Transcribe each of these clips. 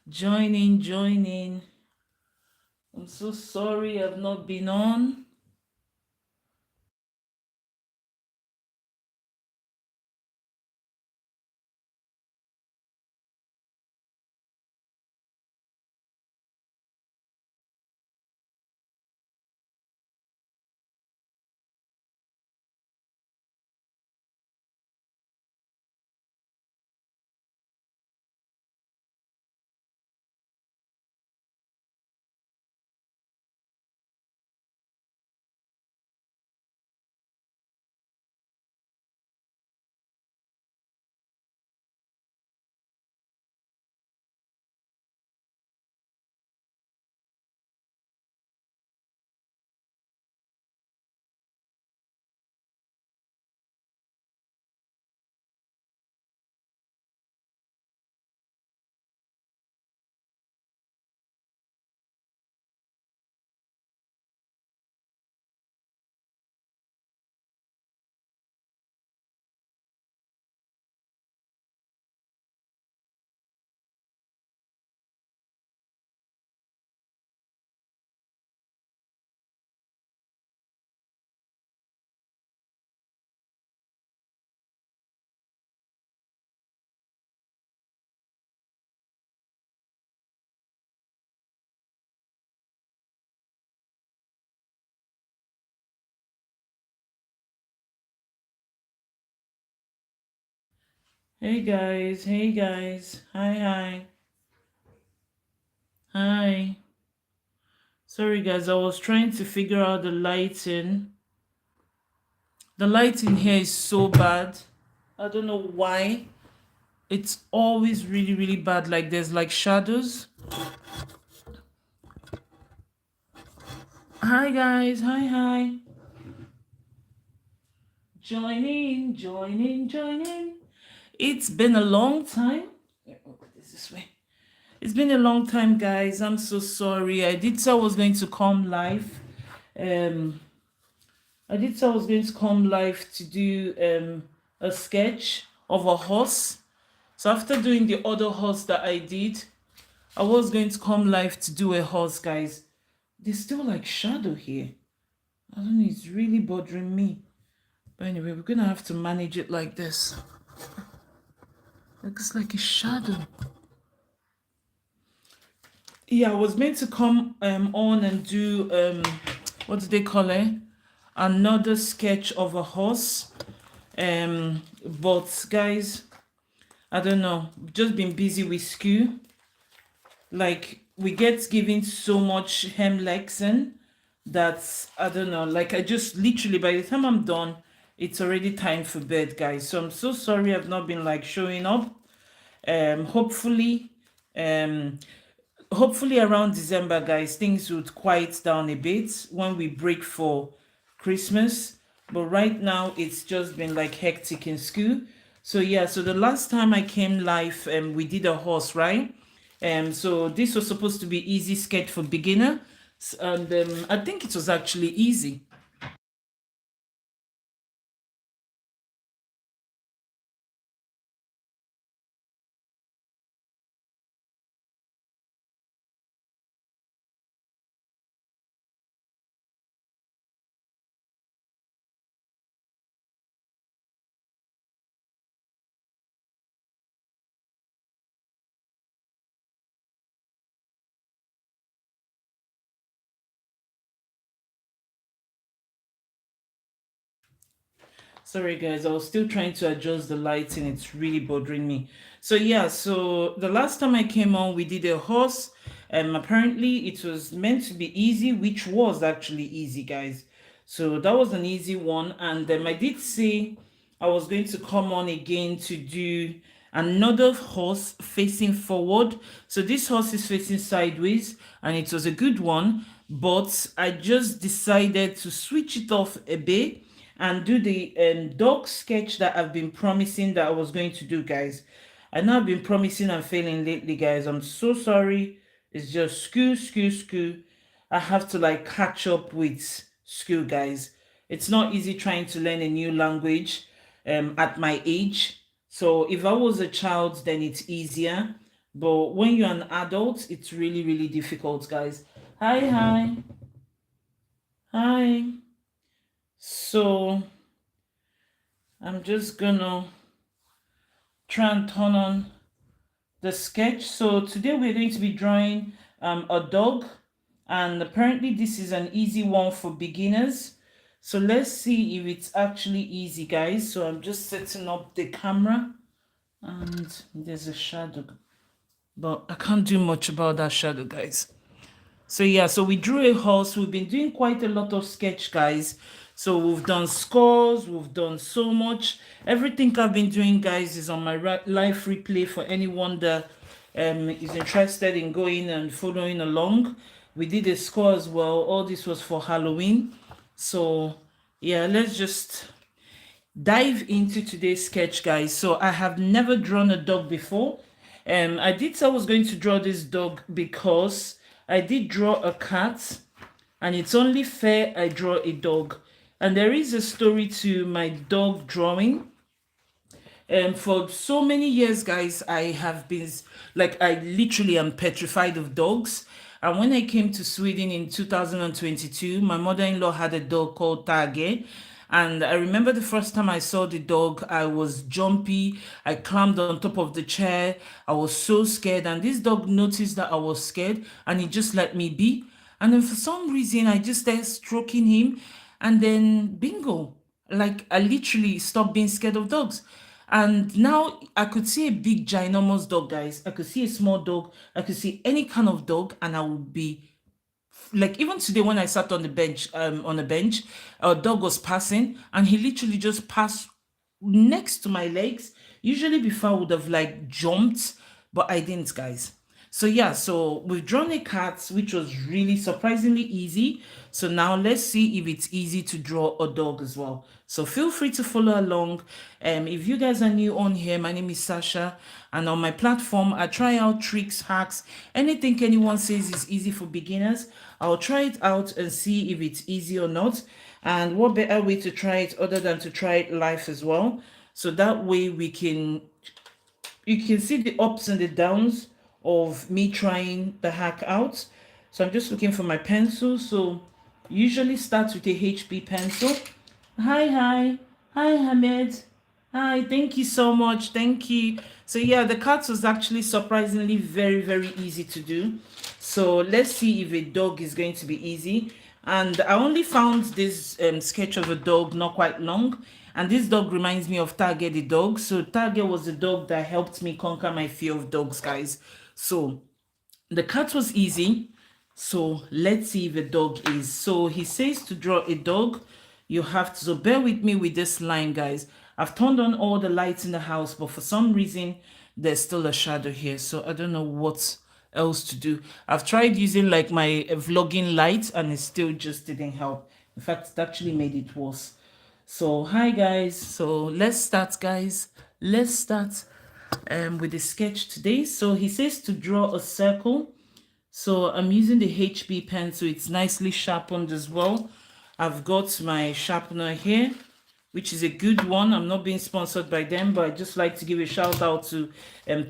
Join in, join in. I'm so sorry I've not been on. Hey guys, hey guys. Hi, hi. Hi. Sorry guys, I was trying to figure out the lighting. The lighting here is so bad. I don't know why. It's always really, really bad. Like there's like shadows. Hi guys, hi, hi. Join in, join in, join in. It's been a long time. Let me put this way. It's been a long time, guys. I'm so sorry. I did say I was going to come live. Um, I did say I was going to come live to do a sketch of a horse. So after doing the other horse that I did, I was going to come live to do a horse, guys. There's still like shadow here. I don't know. It's really bothering me. But anyway, we're gonna have to manage it like this. Looks like a shadow. Yeah, I was meant to come on and do what do they call it? Another sketch of a horse. But guys, I don't know. Just been busy with school. Like we get given so much hem lesson that I don't know. Like I just literally by the time I'm done, it's already time for bed, guys. So I'm so sorry I've not been like showing up. Hopefully, um hopefully around December, guys, things would quiet down a bit when we break for Christmas. But right now, it's just been like hectic in school. So yeah, so the last time I came live, we did a horse, right? So this was supposed to be easy sketch for beginner, and I think it was actually easy. Sorry guys, I was still trying to adjust the lighting. It's really bothering me. So yeah, so the last time I came on, we did a horse. Apparently it was meant to be easy, which was actually easy, guys. So that was an easy one. And I did say I was going to come on again to do another horse facing forward. So this horse is facing sideways, and it was a good one, but I just decided to switch it off a bit and do the dog sketch that I've been promising that I was going to do, guys. I know I've been promising and failing lately, guys. I'm so sorry. It's just school, school, school. I have to like catch up with school, guys. It's not easy trying to learn a new language at my age. So if I was a child, then it's easier. But when you're an adult, it's really, really difficult, guys. Hi, hi, hi. So I'm just gonna try and turn on the sketch. So today we're going to be drawing a dog, and apparently this is an easy one for beginners. So let's see if it's actually easy, guys. So I'm just setting up the camera, and there's a shadow, but I can't do much about that shadow, guys. So yeah, so we drew a horse. We've been doing quite a lot of sketch, guys. So we've done scores, we've done so much. Everything I've been doing, guys, is on my live replay for anyone that is interested in going and following along. We did a score as well. All this was for Halloween. So yeah, let's just dive into today's sketch, guys. So I have never drawn a dog before. I did say I was going to draw this dog because I did draw a cat, and it's only fair I draw a dog. And there is a story to my dog drawing. For so many years, guys, I have been like, I literally am petrified of dogs. And when I came to Sweden in 2022, my mother-in-law had a dog called Tage. And I remember the first time I saw the dog, I was jumpy. I climbed on top of the chair. I was so scared. And this dog noticed that I was scared, and he just let me be. And then for some reason, I just started stroking him. And then bingo, like I literally stopped being scared of dogs. And now I could see a big, ginormous dog, guys. I could see a small dog. I could see any kind of dog, and I would be like, even today when I sat on a bench, a dog was passing, and he literally just passed next to my legs. Usually before I would have like jumped, but I didn't, guys. So yeah, so we've drawn a cat, which was really surprisingly easy. So now let's see if it's easy to draw a dog as well. So feel free to follow along. If you guys are new on here, my name is Sasha, and on my platform, I try out tricks, hacks, anything anyone says is easy for beginners. I'll try it out and see if it's easy or not. And what better way to try it other than to try it live as well? So that way you can see the ups and the downs of me trying the hack out. So I'm just looking for my pencil. So usually start with a HB pencil. Hi, hi. Hi, Hamid. Hi, thank you so much. Thank you. So yeah, the cards was actually surprisingly very, very easy to do. So let's see if a dog is going to be easy. And I only found this sketch of a dog not quite long. And this dog reminds me of Tage the dog. So Tage was the dog that helped me conquer my fear of dogs, guys. So the cat was easy. So let's see if a dog is. So he says to draw a dog, you have to, so bear with me with this line, guys. I've turned on all the lights in the house, but for some reason, there's still a shadow here. So I don't know what else to do. I've tried using like my vlogging light, and it still just didn't help. In fact, it actually made it worse. So hi guys, so let's start, guys. Let's start with the sketch today. So he says to draw a circle. So I'm using the HB pen, so it's nicely sharpened as well. I've got my sharpener here, which is a good one. I'm not being sponsored by them, but I just like to give a shout out to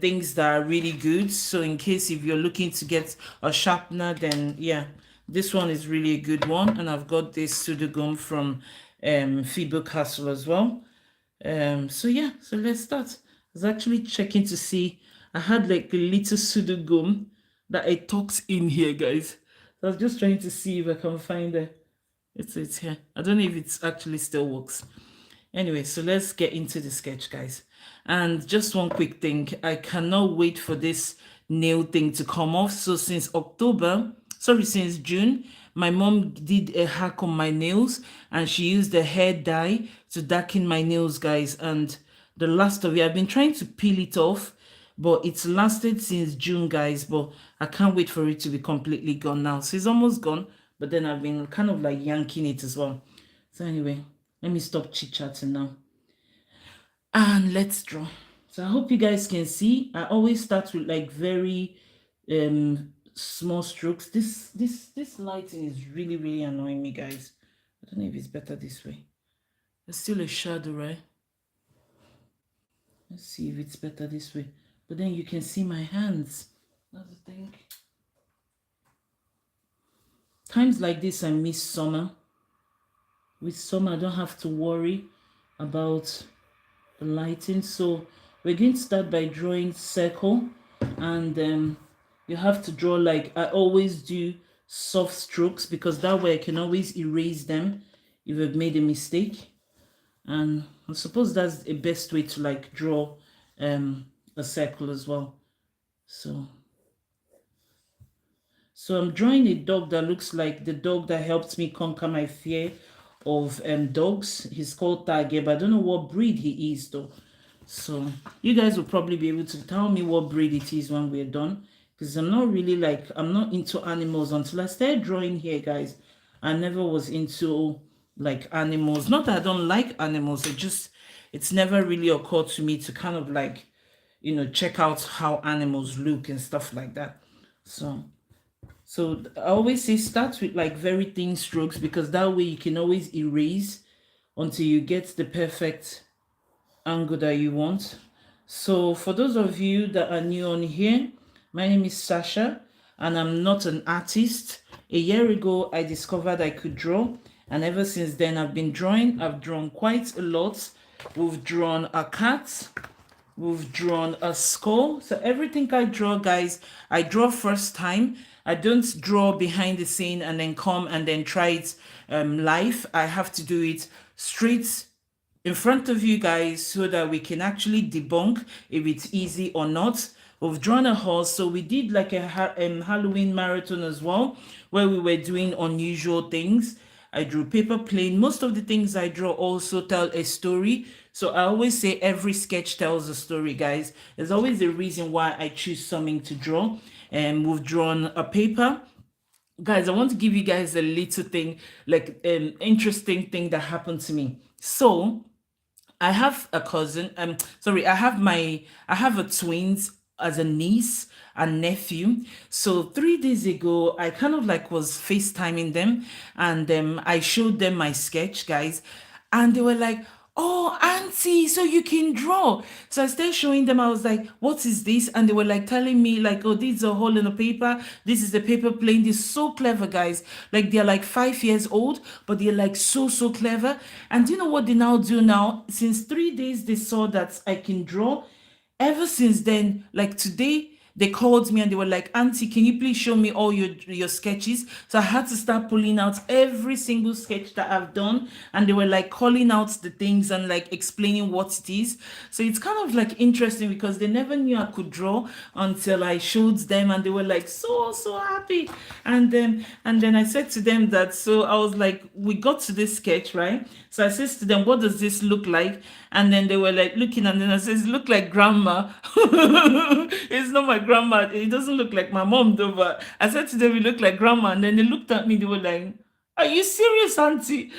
things that are really good. So in case if you're looking to get a sharpener, then yeah, this one is really a good one. And I've got this Sudogum from Fibo Castle as well. So yeah, so let's start. I was actually checking to see, I had like a little Sudogum that I tucked in here, guys. So I was just trying to see if I can find it. It's here. I don't know if it actually still works. Anyway, so let's get into the sketch, guys. And just one quick thing, I cannot wait for this nail thing to come off. So since since June, my mom did a hack on my nails, and she used a hair dye to darken my nails, guys. And the last of it, I've been trying to peel it off, but it's lasted since June, guys. But I can't wait for it to be completely gone now. So it's almost gone, but then I've been kind of like yanking it as well. So anyway, let me stop chit-chatting now, and let's draw. So I hope you guys can see. I always start with like very small strokes. This lighting is really, really annoying me, guys. I don't know if it's better this way. There's still a shadow, right? Let's see if it's better this way. but then you can see my hands. That's the thing. Times like this, I miss summer. With summer, I don't have to worry about the lighting. So we're going to start by drawing circle, and you have to draw, like I always do, soft strokes, because that way I can always erase them if I've made a mistake. And I suppose that's the best way to like draw a circle as well. So I'm drawing a dog that looks like the dog that helped me conquer my fear of dogs. He's called Tage, but I don't know what breed he is though. So you guys will probably be able to tell me what breed it is when we're done. Because I'm not really like, I'm not into animals until I started drawing here, guys. I never was into like animals. Not that I don't like animals, it's never really occurred to me to kind of like, check out how animals look and stuff like that. So I always say start with like very thin strokes, because that way you can always erase until you get the perfect angle that you want. So for those of you that are new on here, my name is Sasha and I'm not an artist. A year ago, I discovered I could draw, and ever since then I've been drawing. I've drawn quite a lot. We've drawn a cat, we've drawn a skull. So everything I draw, guys, I draw first time. I don't draw behind the scene and then come and then try it live. I have to do it straight in front of you guys so that we can actually debunk if it's easy or not. We've drawn a horse, so we did like a Halloween marathon as well, where we were doing unusual things. I drew paper plane. Most of the things I draw also tell a story. So I always say every sketch tells a story, guys. There's always a reason why I choose something to draw. And we've drawn a paper. Guys, I want to give you guys a little thing, like an interesting thing that happened to me. So I have a cousin. Sorry, I have a twins as a niece and nephew. So 3 days ago, I kind of like was FaceTiming them, and I showed them my sketch, guys, and they were like, "Oh, auntie, so you can draw." So I started showing them. I was like, "What is this?" And they were like telling me, like, "Oh, this is a hole in the paper. This is the paper plane." They're so clever, guys. Like they're like 5 years old, but they're like so clever. And do you know what they now do now? Since 3 days, they saw that I can draw. Ever since then, like today, they called me and they were like, "Auntie, can you please show me all your sketches?" So I had to start pulling out every single sketch that I've done, and they were like calling out the things and like explaining what it is. So it's kind of like interesting because they never knew I could draw until I showed them, and they were like so happy. And then I said to them that, so I was like, we got to this sketch, right? So I said to them, "What does this look like?" And then they were like looking, and then I said, "It look like grandma." It's not my grandma. It doesn't look like my mom though. But I said to them, "We look like grandma." And then they looked at me. They were like, "Are you serious, auntie?"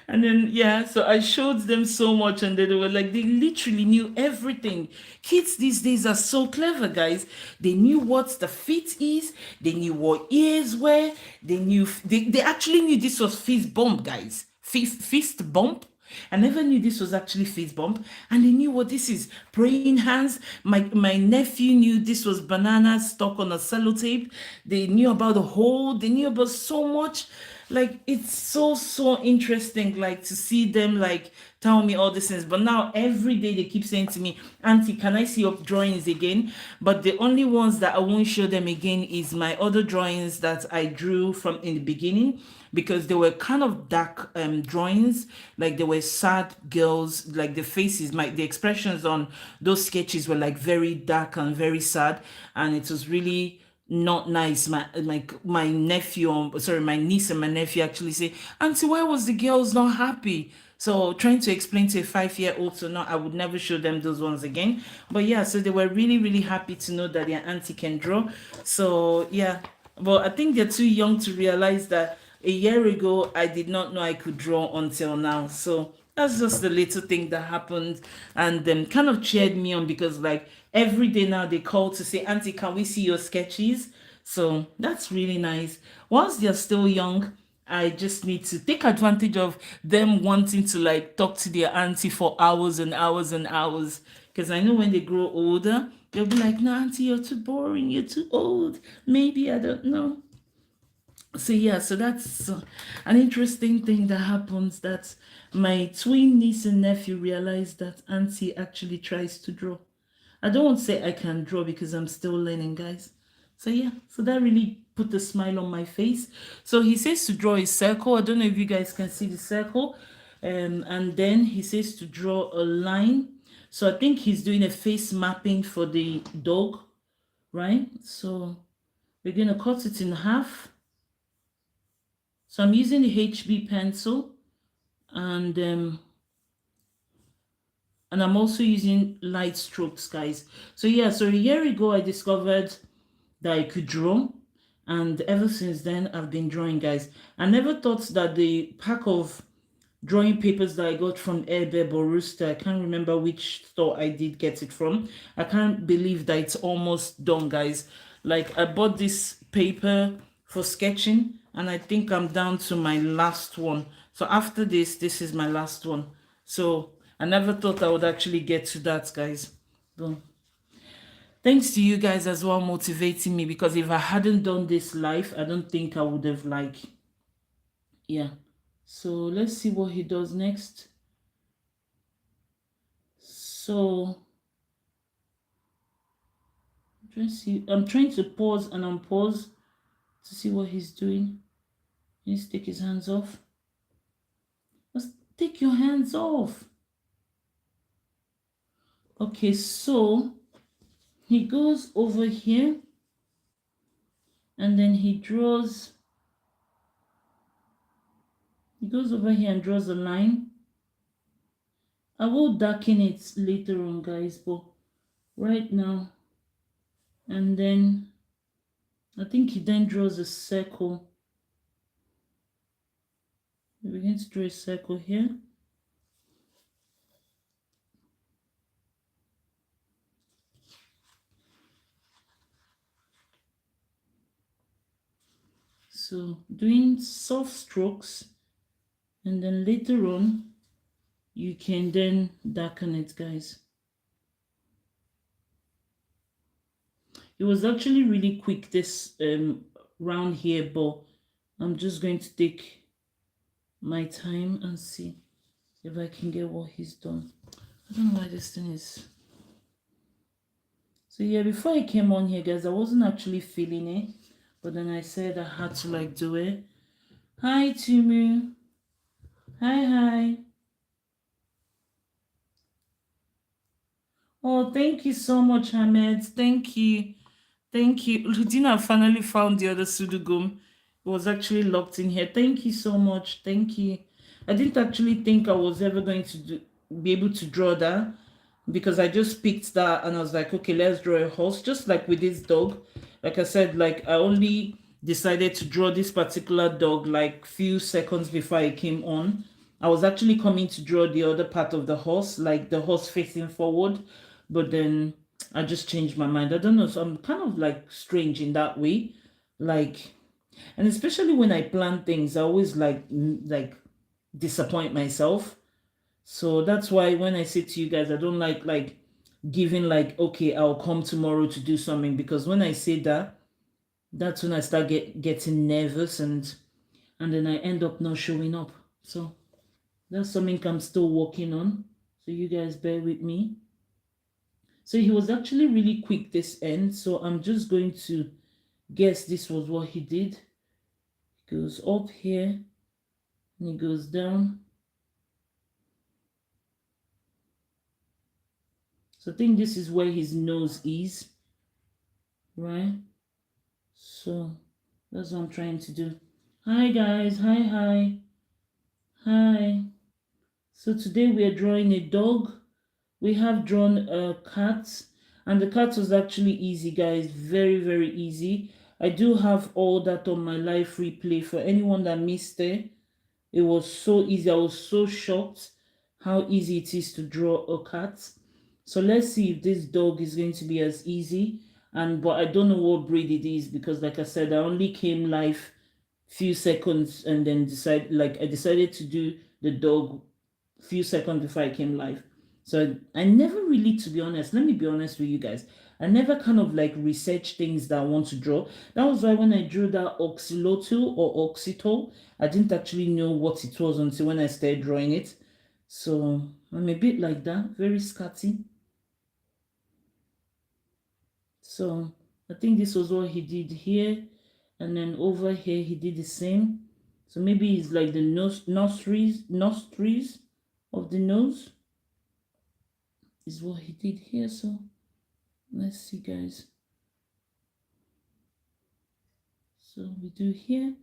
And then yeah, so I showed them so much, and then they were like, they literally knew everything. Kids these days are so clever, guys. They knew what the feet is. They knew what ears were. They actually knew this was fist bump, guys. Fist bump. I never knew this was actually fist bump, and they knew what this is. Praying hands. My nephew knew this was banana stuck on a sellotape. They knew about the hole. They knew about so much. Like it's so interesting, like to see them like tell me all these things. But now every day they keep saying to me, "Auntie, can I see your drawings again?" But the only ones that I won't show them again is my other drawings that I drew from in the beginning, because they were kind of dark drawings. Like they were sad girls, like the faces, the expressions on those sketches were like very dark and very sad, and it was really not nice. My nephew, sorry, my niece and my nephew actually say, "Auntie, why was the girls not happy?" So trying to explain to a 5-year-old, so no, I would never show them those ones again. But yeah, so they were really happy to know that their auntie can draw. So yeah, but I think they're too young to realize that a year ago I did not know I could draw until now. So that's just the little thing that happened, and then kind of cheered me on, because like every day now they call to say, "Auntie, can we see your sketches?" So that's really nice. Once they're still young, I just need to take advantage of them wanting to like talk to their auntie for hours and hours and hours. Because I know when they grow older, They'll be like, no, auntie, you're too boring, you're too old. Maybe, I don't know. So yeah, so that's an interesting thing that happens, that my twin niece and nephew realized that auntie actually tries to draw. I don't want to say I can draw because I'm still learning, guys. So yeah, so that really put a smile on my face. So he says to draw a circle. I don't know if you guys can see the circle. And then he says to draw a line. So I think he's doing a face mapping for the dog, right? So we're gonna cut it in half. So I'm using the HB pencil, and I'm also using light strokes, guys. So yeah, so a year ago I discovered that I could draw, and ever since then I've been drawing, guys. I never thought that the pack of drawing papers that I got from Airbeb or Rooster, I can't remember which store I did get it from. I can't believe that it's almost done, guys. Like, I bought this paper for sketching, and I think I'm down to my last one. So after this is my last one. So I never thought I would actually get to that, guys. So thanks to you guys as well motivating me, because if I hadn't done this live, I don't think I would have, like, yeah. So let's see what he does next. So I'm trying to pause and unpause to see what he's doing. Let's take his hands off. Let's take your hands off. Okay, so he goes over here and then he goes over here and draws a line. I will darken it later on, guys, but right now, and then I think he then draws a circle. We begin to draw a circle here. So doing soft strokes, and then later on you can then darken it, guys. It was actually really quick this round here, but I'm just going to take my time and see if I can get what he's done. I don't know why this thing is. So yeah, before I came on here, guys, I wasn't actually feeling it, but then I said I had to, like, do it. Hi Tumu. Hi. Oh, thank you so much, Ahmed. Thank you. Ludina finally found the other Sudugum. It was actually locked in here. Thank you so much. Thank you. I didn't actually think I was ever going to be able to draw that, because I just picked that and I was like, okay, let's draw a horse, just like with this dog. Like I said, like, I only decided to draw this particular dog like few seconds before I came on. I was actually coming to draw the other part of the horse, like the horse facing forward, but then I just changed my mind. I don't know, so I'm kind of like strange in that way. Like, and especially when I plan things, I always like disappoint myself. So that's why when I say to you guys, I don't like giving, like, okay, I'll come tomorrow to do something, because when I say that, that's when I start getting nervous, and then I end up not showing up. So that's something I'm still working on. So you guys bear with me. So he was actually really quick this end. So I'm just going to guess this was what he did. He goes up here and he goes down. So I think this is where his nose is, right? So that's what I'm trying to do. Hi guys, hi. So today we are drawing a dog. We have drawn a cat, and the cat was actually easy, guys. Very easy. I do have all that on my live replay for anyone that missed it. It was so easy. I was so shocked how easy it is to draw a cat. So let's see if this dog is going to be as easy. But I don't know what breed it is, because like I said, I only came live few seconds and then I decided to do the dog few seconds before I came live. So I never really, to be honest, let me be honest with you guys, I never kind of like research things that I want to draw. That was why when I drew that oxylotl or oxytol, I didn't actually know what it was until when I started drawing it. So I'm a bit like that, very scatty. So I think this was what he did here. And then over here, he did the same. So maybe it's like the nostrils of the nose is what he did here. So let's see, guys. So we do here.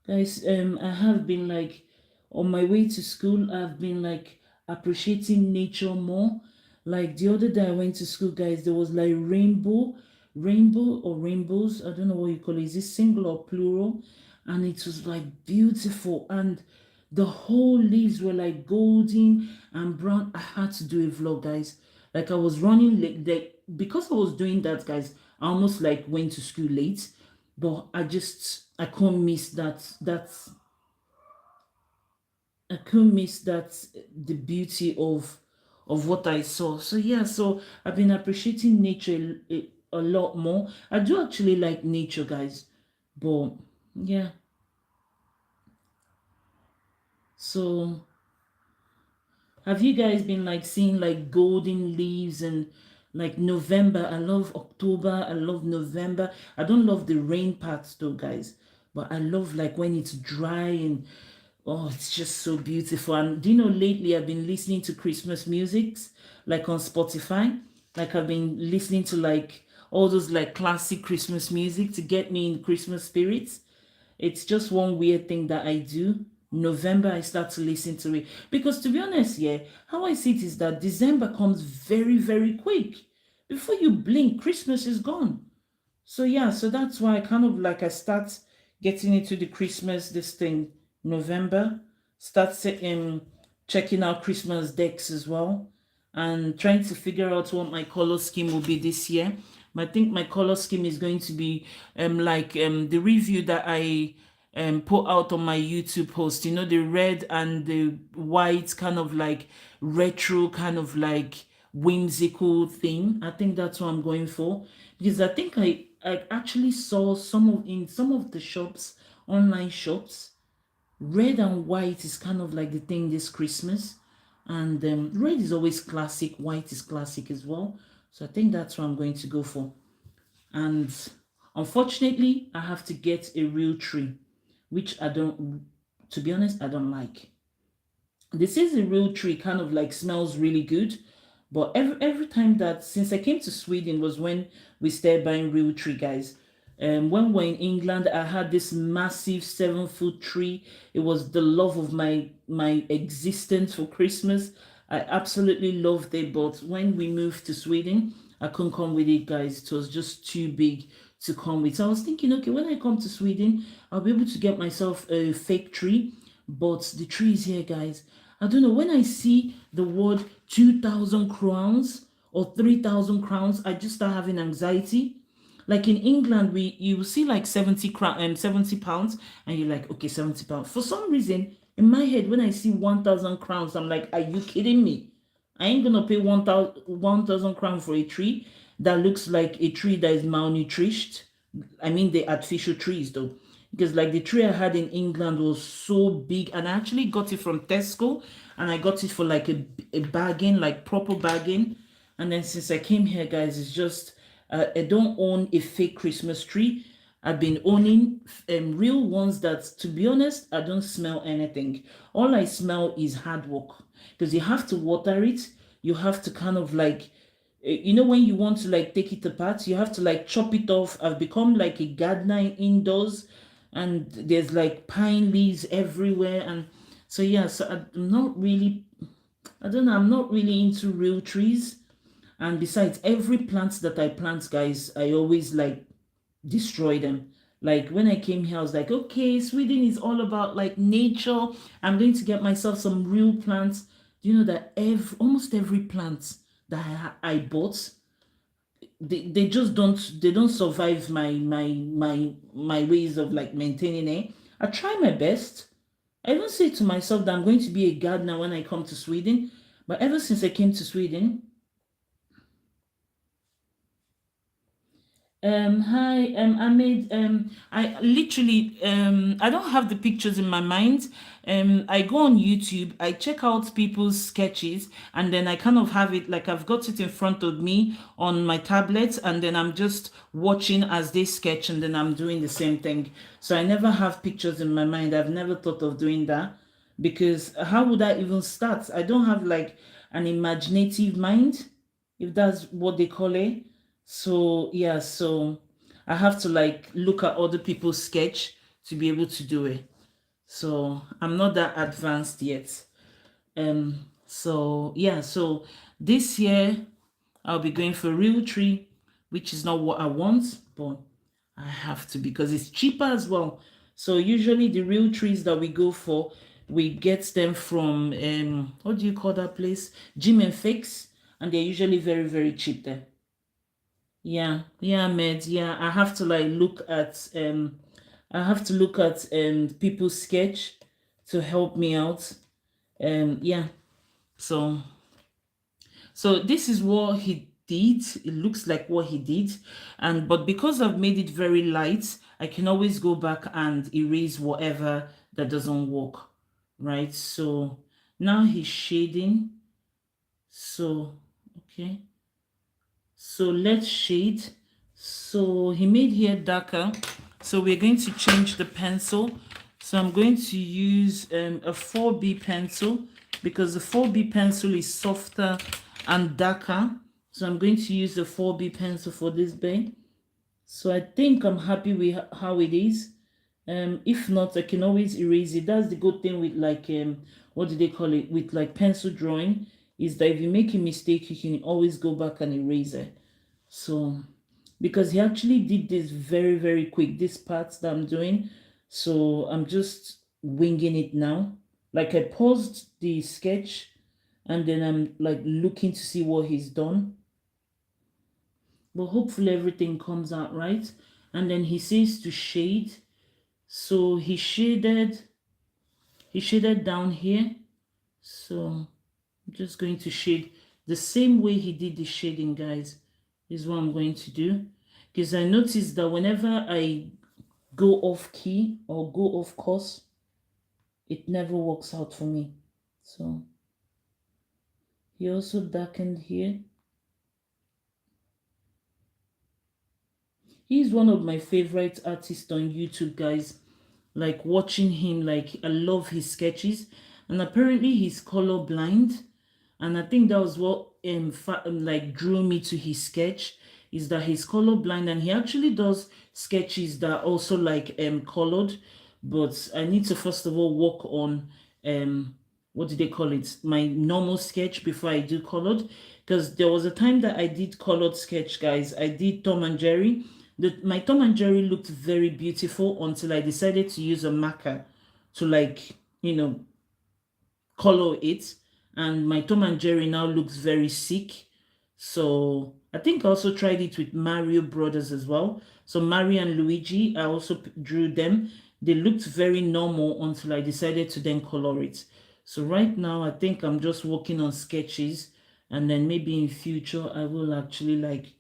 Guys, I have been like on my way to school, I've been like appreciating nature more. Like the other day I went to school, guys, there was like rainbow or rainbows. I don't know what you call it. Is it single or plural? And it was like beautiful. And the whole leaves were like golden and brown. I had to do a vlog, guys. Like I was running late. Because I was doing that, guys, I almost like went to school late. But I can't miss I couldn't miss that the beauty of what I saw. So yeah, so I've been appreciating nature a lot more. I do actually like nature, guys, but yeah. So have you guys been like seeing like golden leaves and like November? I love October. I love November. I don't love the rain parts though, guys, but I love like when it's dry and oh, it's just so beautiful. And do you know, lately I've been listening to Christmas musics like on Spotify. Like I've been listening to like all those like classic Christmas music to get me in Christmas spirits. It's just one weird thing that I do. November, I start to listen to it. Because to be honest, yeah, how I see it is that December comes very, very quick. Before you blink, Christmas is gone. So yeah, so that's why I kind of like I start getting into the Christmas this thing November, start checking out Christmas decks as well, and trying to figure out what my color scheme will be this year. I think my color scheme is going to be like the review that I put out on my YouTube post. You know, the red and the white kind of like retro kind of like whimsical thing. I think that's what I'm going for because I think I actually saw some of in some of the shops, online shops, red and white is kind of like the thing this Christmas. And red is always classic, white is classic as well. So I think that's what I'm going to go for. And unfortunately, I have to get a real tree, which I don't, to be honest, I don't like. This is a real tree, kind of like smells really good. But every time that since I came to Sweden was when we started buying real tree, guys. When we were in England, I had this massive 7 foot tree. It was the love of my existence for Christmas. I absolutely loved it. But when we moved to Sweden, I couldn't come with it, guys. It was just too big to come with. So I was thinking, okay, when I come to Sweden, I'll be able to get myself a fake tree. But the tree is here, guys. I don't know. When I see the word 2,000 crowns or 3,000 crowns, I just start having anxiety. Like in England, you see like 70 pounds, and you're like, okay, 70 pounds. For some reason, in my head, when I see 1,000 crowns, I'm like, are you kidding me? I ain't gonna pay 1,000 crowns for a tree that looks like a tree that is malnourished. I mean the artificial trees though. Because like the tree I had in England was so big, and I actually got it from Tesco, and I got it for like a bargain, like proper bargain. And then since I came here, guys, it's just I don't own a fake Christmas tree. I've been owning real ones that, to be honest, I don't smell anything. All I smell is hard work because you have to water it. You have to kind of like, you know, when you want to like take it apart, you have to like chop it off. I've become like a gardener indoors, and there's like pine leaves everywhere. And so, yeah, so I'm not really, I don't know, I'm not really into real trees. And besides, every plant that I plant, guys, I always like destroy them. Like when I came here, I was like, okay, Sweden is all about like nature. I'm going to get myself some real plants. Do you know that almost every plant that I bought, they just don't survive my ways of like maintaining it. I try my best. I even say to myself that I'm going to be a gardener when I come to Sweden. But ever since I came to Sweden, Hi, I made I literally I don't have the pictures in my mind. I go on YouTube, I check out people's sketches, and then I kind of have it like I've got it in front of me on my tablet, and then I'm just watching as they sketch, and then I'm doing the same thing. So I never have pictures in my mind. I've never thought of doing that because how would I even start? I don't have like an imaginative mind, if that's what they call it. So yeah, so I have to like look at other people's sketch to be able to do it. So I'm not that advanced yet. So yeah, so this year I'll be going for real tree, which is not what I want, but I have to because it's cheaper as well. So usually the real trees that we go for, we get them from what do you call that place? Gym and Fix, and they're usually very, very cheap there. Yeah, yeah, Med. Yeah, I have to like look at I have to look at people's sketch to help me out. Yeah. So this is what he did. It looks like what he did. And but because I've made it very light, I can always go back and erase whatever that doesn't work. Right? So now he's shading. So okay. So let's shade. So he made here darker. So we're going to change the pencil. So I'm going to use a 4B pencil because the 4B pencil is softer and darker. So I'm going to use the 4B pencil for this bay. So I think I'm happy with how it is. If not, I can always erase it. That's the good thing with like what do they call it? With like pencil drawing, is that if you make a mistake, you can always go back and erase it. So because he actually did this very, very quick, this part that I'm doing. So I'm just winging it now. Like I paused the sketch and then I'm like looking to see what he's done. But hopefully everything comes out right. And then he says to shade. So he shaded down here. So I'm just going to shade the same way he did the shading, guys, is what I'm going to do. Because I noticed that whenever I go off key or go off course, it never works out for me. So he also darkened here. He's one of my favorite artists on YouTube, guys. Like watching him, like I love his sketches. And apparently he's color blind. And I think that was what like drew me to his sketch, is that he's colorblind and he actually does sketches that are also like colored. But I need to first of all work on what do they call it? My normal sketch before I do colored. Because there was a time that I did colored sketch, guys. I did Tom and Jerry. My Tom and Jerry looked very beautiful until I decided to use a marker to like, color it, and my Tom and Jerry now looks very sick. So I think I also tried it with Mario Brothers as well. So Mario and Luigi, I also drew them. They looked very normal until I decided to then color it. So right now I think I'm just working on sketches, and then maybe in future I will actually like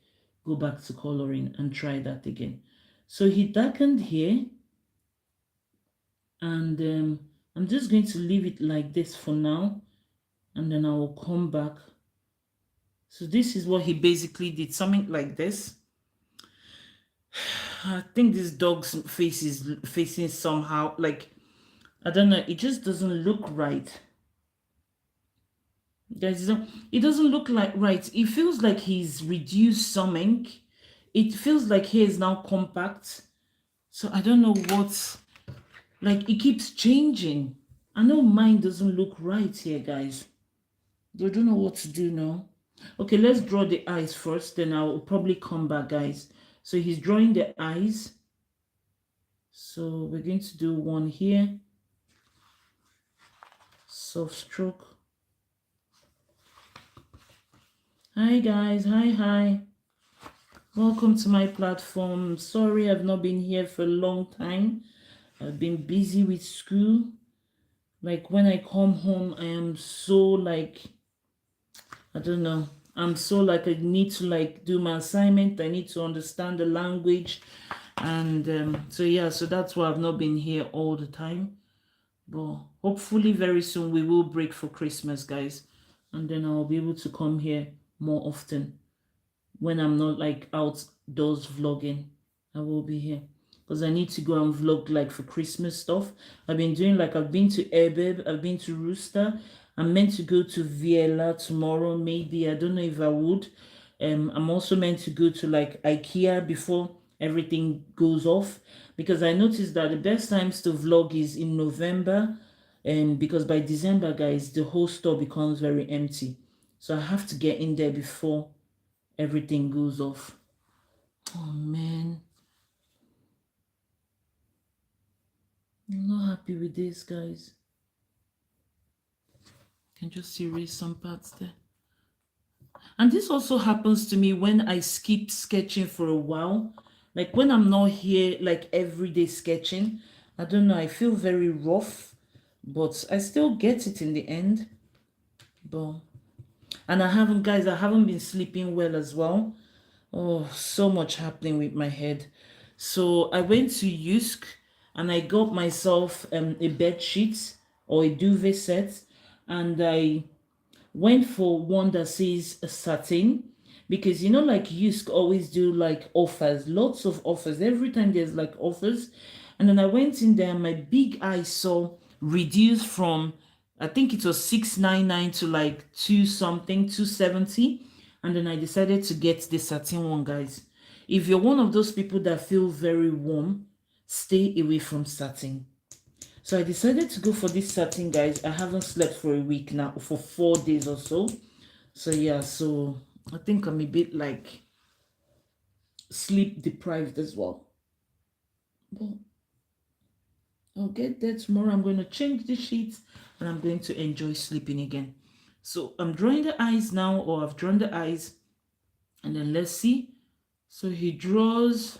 go back to coloring and try that again. So he darkened here, and I'm just going to leave it like this for now, and then I will come back. So this is what he basically did, something like this. I think this dog's face is facing somehow, like, I don't know, it just doesn't look right. It doesn't look like right. It feels like he's reduced something. It feels like he is now compact. So I don't know what, like, it keeps changing. I know mine doesn't look right here, guys. I don't know what to do now. Okay, let's draw the eyes first, then I'll probably come back, guys. So he's drawing the eyes. So we're going to do one here. Soft stroke. Hi, guys. Hi. Welcome to my platform. Sorry, I've not been here for a long time. I've been busy with school. Like when I come home, I am so like, I don't know. I'm so like I need to like do my assignment. I need to understand the language, and so yeah, so that's why I've not been here all the time. But hopefully, very soon we will break for Christmas, guys, and then I'll be able to come here more often when I'm not like outdoors vlogging. I will be here because I need to go and vlog like for Christmas stuff. I've been doing like I've been to Airbnb, I've been to Rooster. I'm meant to go to Viela tomorrow. Maybe I don't know if I would. I'm also meant to go to like IKEA before everything goes off because I noticed that the best times to vlog is in November, and because by December, guys, the whole store becomes very empty. So I have to get in there before everything goes off. Oh man, I'm not happy with this, guys. Can just erase some parts there. And this also happens to me when I skip sketching for a while. Like when I'm not here, like everyday sketching, I don't know, I feel very rough, but I still get it in the end. But, and guys, I haven't been sleeping well as well. Oh, so much happening with my head. So I went to Yusk and I got myself a bed sheet or a duvet set, and I went for one that says a satin because you know like Yusk always do like offers, lots of offers every time there's like offers. And then I went in there and my big eye saw reduced from, I think it was 699 to like 2 something 270, and then I decided to get the satin one, guys. If you're one of those people that feel very warm, stay away from satin. So I decided to go for this satin, guys. I haven't slept for a week now, for 4 days or so. So yeah, so I think I'm a bit like sleep deprived as well. But I'll get there tomorrow. I'm going to change the sheets and I'm going to enjoy sleeping again. So I'm drawing the eyes now, or I've drawn the eyes, and then let's see. So he draws.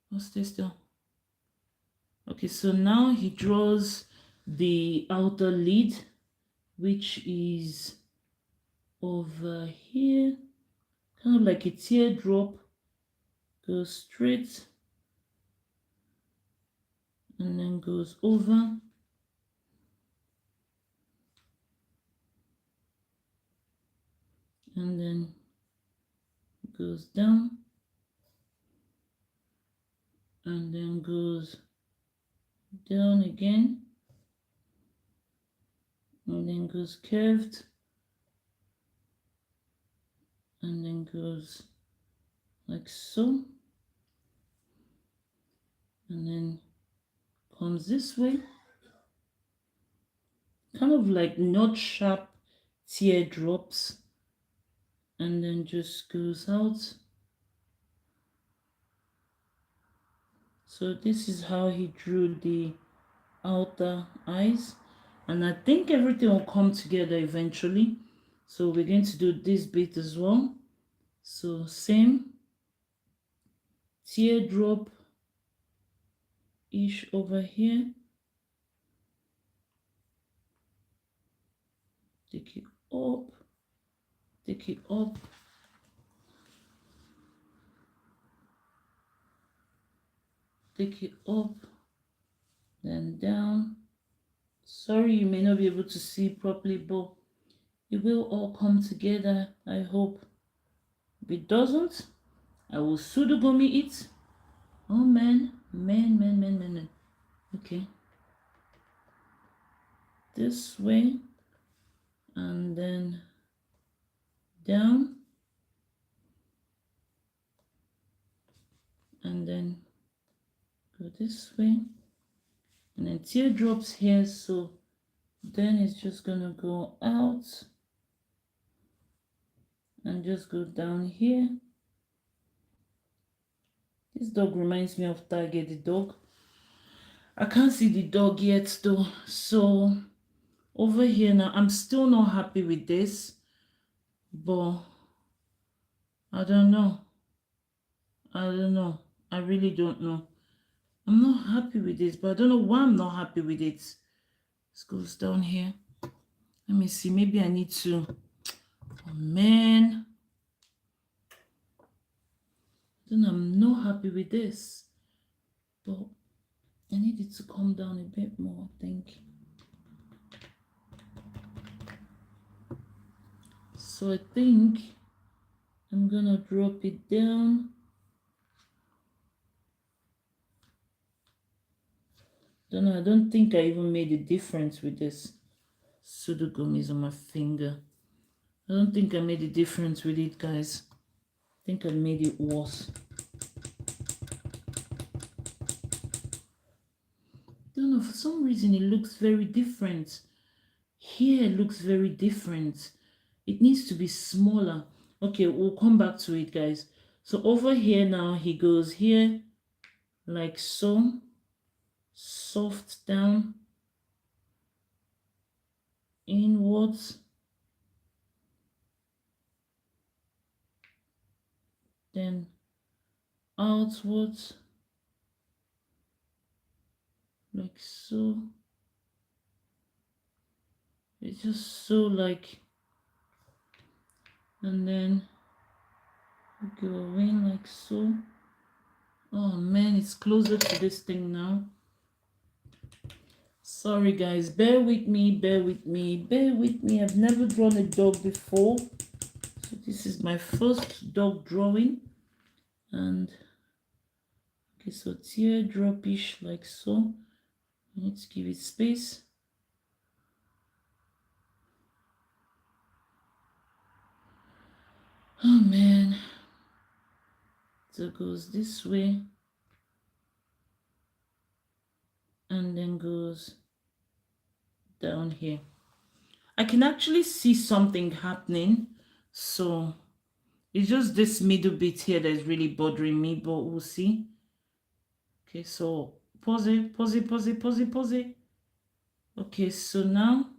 What's this still? Okay, so now he draws the outer lid, which is over here, kind of like a teardrop, goes straight and then goes over, and then goes down, and then goes down again, and then goes curved, and then goes like so, and then comes this way, kind of like not sharp teardrops, and then just goes out. So this is how he drew the outer eyes, and I think everything will come together eventually. So we're going to do this bit as well. So same teardrop ish over here, take it up, take it up, take it up, then down. Sorry, you may not be able to see properly, but it will all come together, I hope. If it doesn't, I will sudogumi it. Oh man, man. Okay. This way, and then down, and then go this way, and then teardrops here, so then it's just gonna go out and just go down here. This dog reminds me of Tage the dog. I can't see the dog yet though, so over here now I'm still not happy with this, but I don't know. I really don't know. I'm not happy with this, but I don't know why I'm not happy with it. This goes down here. Let me see, maybe I need to Oh man, then I'm not happy with this, but I need it to come down a bit more, I think. So I think I'm gonna drop it down. I don't think I even made a difference with this pseudo gummies on my finger. I don't think I made a difference with it, guys. I think I made it worse. Don't know, for some reason it looks very different. Here it looks very different. It needs to be smaller. Okay, we'll come back to it, guys. So over here now, he goes here like so, soft down, inwards, then outwards, like so. It's just so like, and then go in like so. Oh man, it's closer to this thing now. Sorry guys, bear with me, bear with me, bear with me. I've never drawn a dog before. So this is my first dog drawing. And okay, so teardropish like so. I need to give it space. Oh man. So it goes this way. And then goes down here. I can actually see something happening. So it's just this middle bit here that is really bothering me, but we'll see. Okay, so pause it, pause it, pause it, pause it, pause it. Okay, so now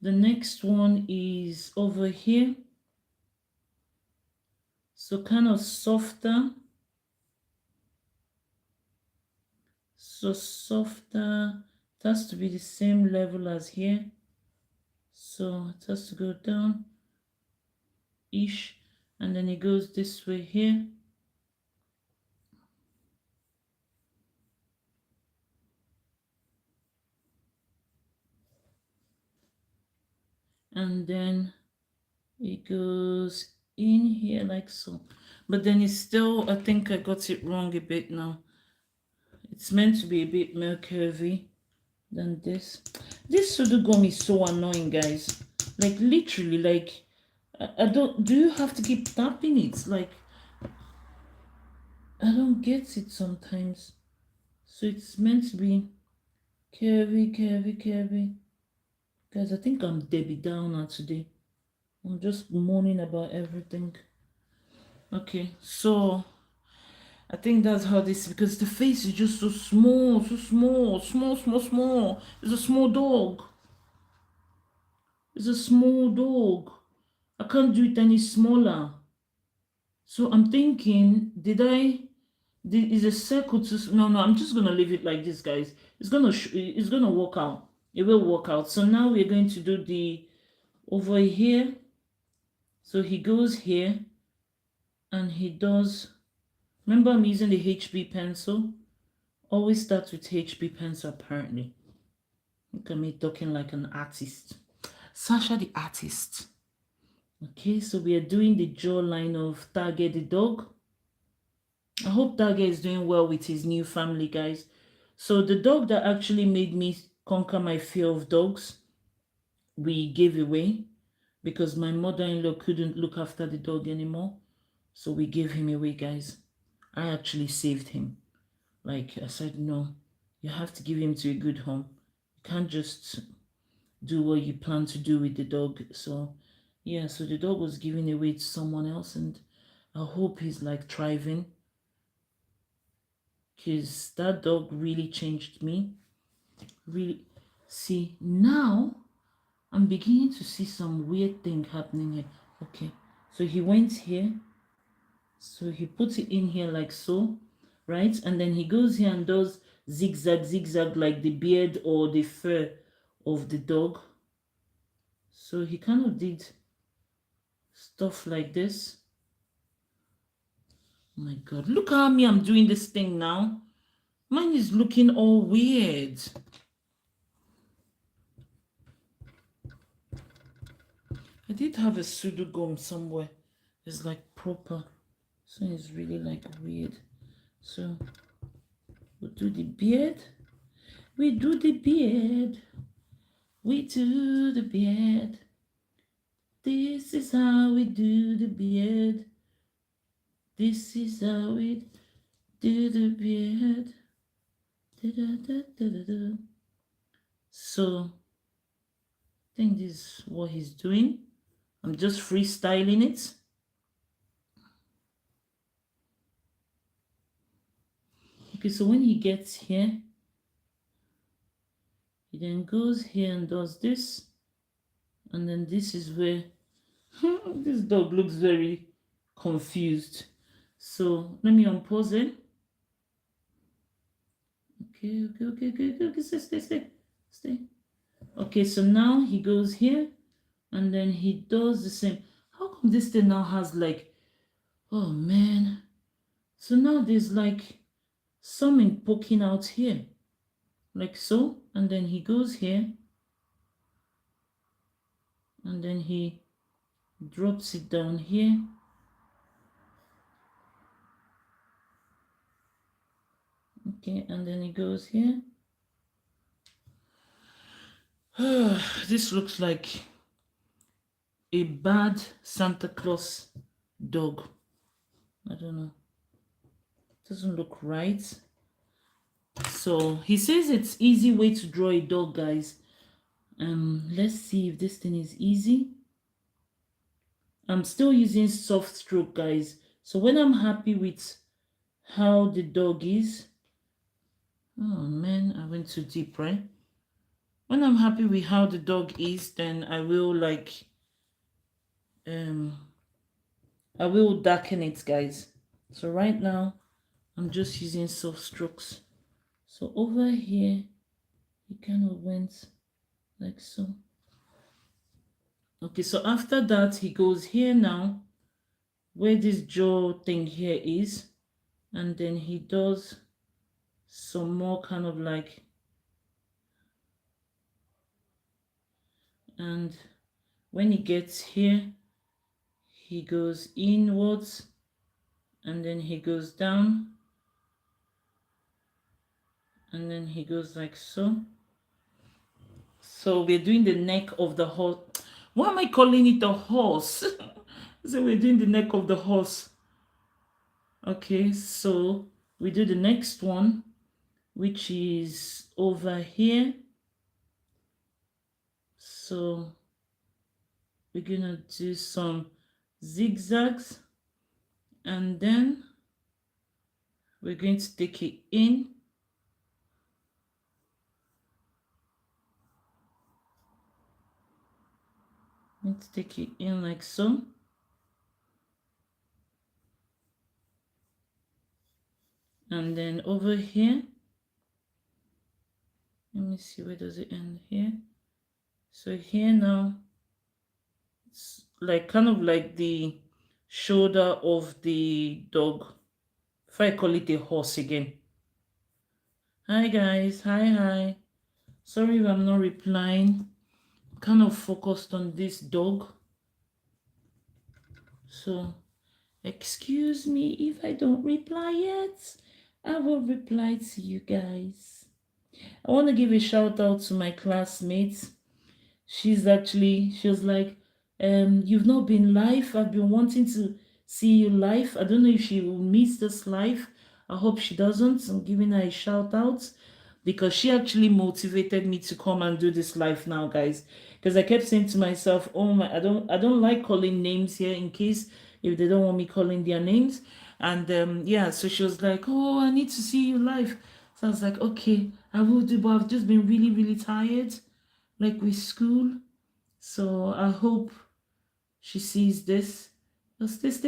the next one is over here. So kind of softer. So softer. It has to be the same level as here. So it has to go down ish. And then it goes this way here. And then it goes in here like so. But then it's still, I think I got it wrong a bit now. It's meant to be a bit more curvy than this. This Sudogum is so annoying, guys. Like literally, like I don't. Do you have to keep tapping it? Like I don't get it sometimes. So it's meant to be curvy, curvy, curvy. Guys, I think I'm Debbie Downer today. I'm just moaning about everything. Okay, so I think that's how this, because the face is just so small, so small, small, small, small. It's a small dog. It's a small dog. I can't do it any smaller. So I'm thinking, is a circle to, no, I'm just going to leave it like this, guys. It's going to work out. It will work out. So now we're going to do the, over here. So he goes here and he does, remember I'm using the HB pencil. Always start with HB pencil apparently. Look at me talking like an artist. Sasha the artist. Okay, so we are doing the jawline of Tage the dog. I hope Tage is doing well with his new family, guys. So the dog that actually made me conquer my fear of dogs, we gave away because my mother-in-law couldn't look after the dog anymore. So we gave him away, guys. I actually saved him. Like I said, no, you have to give him to a good home. You can't just do what you plan to do with the dog. So yeah, so the dog was given away to someone else, and I hope he's like thriving, because that dog really changed me. Really, see, now I'm beginning to see some weird thing happening here. Okay, so he went here, so he puts it in here like so, right? And then he goes here and does zigzag, zigzag, like the beard or the fur of the dog. So he kind of did stuff like this. Oh my God, look how me I'm doing this thing now. Mine is looking all weird. I did have a pseudo gum somewhere. It's like proper. So it's really like weird. So we'll do the beard. We do the beard. We do the beard. This is how we do the beard. This is how we do the beard. Da, da, da, da, da, da. So I think this is what he's doing. I'm just freestyling it. Okay, so when he gets here, he then goes here and does this. And then this is where this dog looks very confused. So let me unpause it. Okay, stay. Okay, so now he goes here and then he does the same. How come this thing now has like, oh man. So now there's like something poking out here, like so. And then he goes here and then he drops it down here. Okay, and then he goes here. This looks like a bad Santa Claus dog. I don't know. Doesn't look right. So he says it's easy way to draw a dog, guys. Let's see if this thing is easy. I'm still using soft stroke, guys. So when I'm happy with how the dog is, oh man, I went too deep, right? When I'm happy with how the dog is, then I will like I will darken it, guys. So right now I'm just using soft strokes. So over here he kind of went like so. Okay, so after that he goes here now where this jaw thing here is, and then he does some more kind of like, and when he gets here he goes inwards and then he goes down and then he goes like so. So we're doing the neck of the horse. Why am I calling it a horse? So we're doing the neck of the horse. Okay, so we do the next one, which is over here. So we're gonna do some zigzags and then we're going to take it in. Let's take it in like so. And then over here, let me see, where does it end here? So here now, it's like kind of like the shoulder of the dog. If I call it a horse again. Hi guys, hi. Sorry if I'm not replying. Kind of focused on this dog. So excuse me if I don't reply yet. I will reply to you guys. I want to give a shout out to my classmates. She was like, you've not been live. I've been wanting to see you live. I don't know if she will miss this live. I hope she doesn't. I'm giving her a shout out because she actually motivated me to come and do this live now, guys. Because I kept saying to myself, oh my, I don't like calling names here in case if they don't want me calling their names. And yeah, so she was like, oh, I need to see you live. So I was like, okay, I will do, but I've just been really, really tired, like with school. So I hope she sees this. This.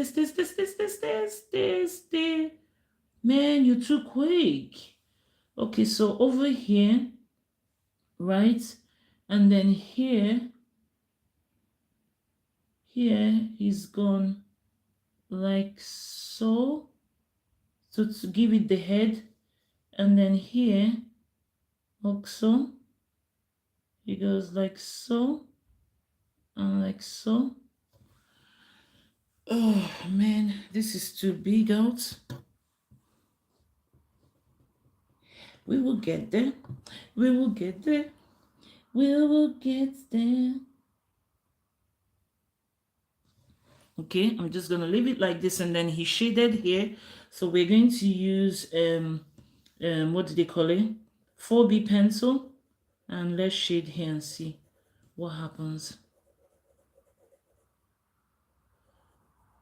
Man, you're too quick. Okay, so over here, right? And then here, Here he's gone like so, so to give it the head, and then here also he goes like so and like so. Oh man, this is too big out. We will get there. We will get there. We will get there. Okay, I'm just gonna leave it like this, and then he shaded here. So we're going to use what do they call it? 4B pencil, and let's shade here and see what happens.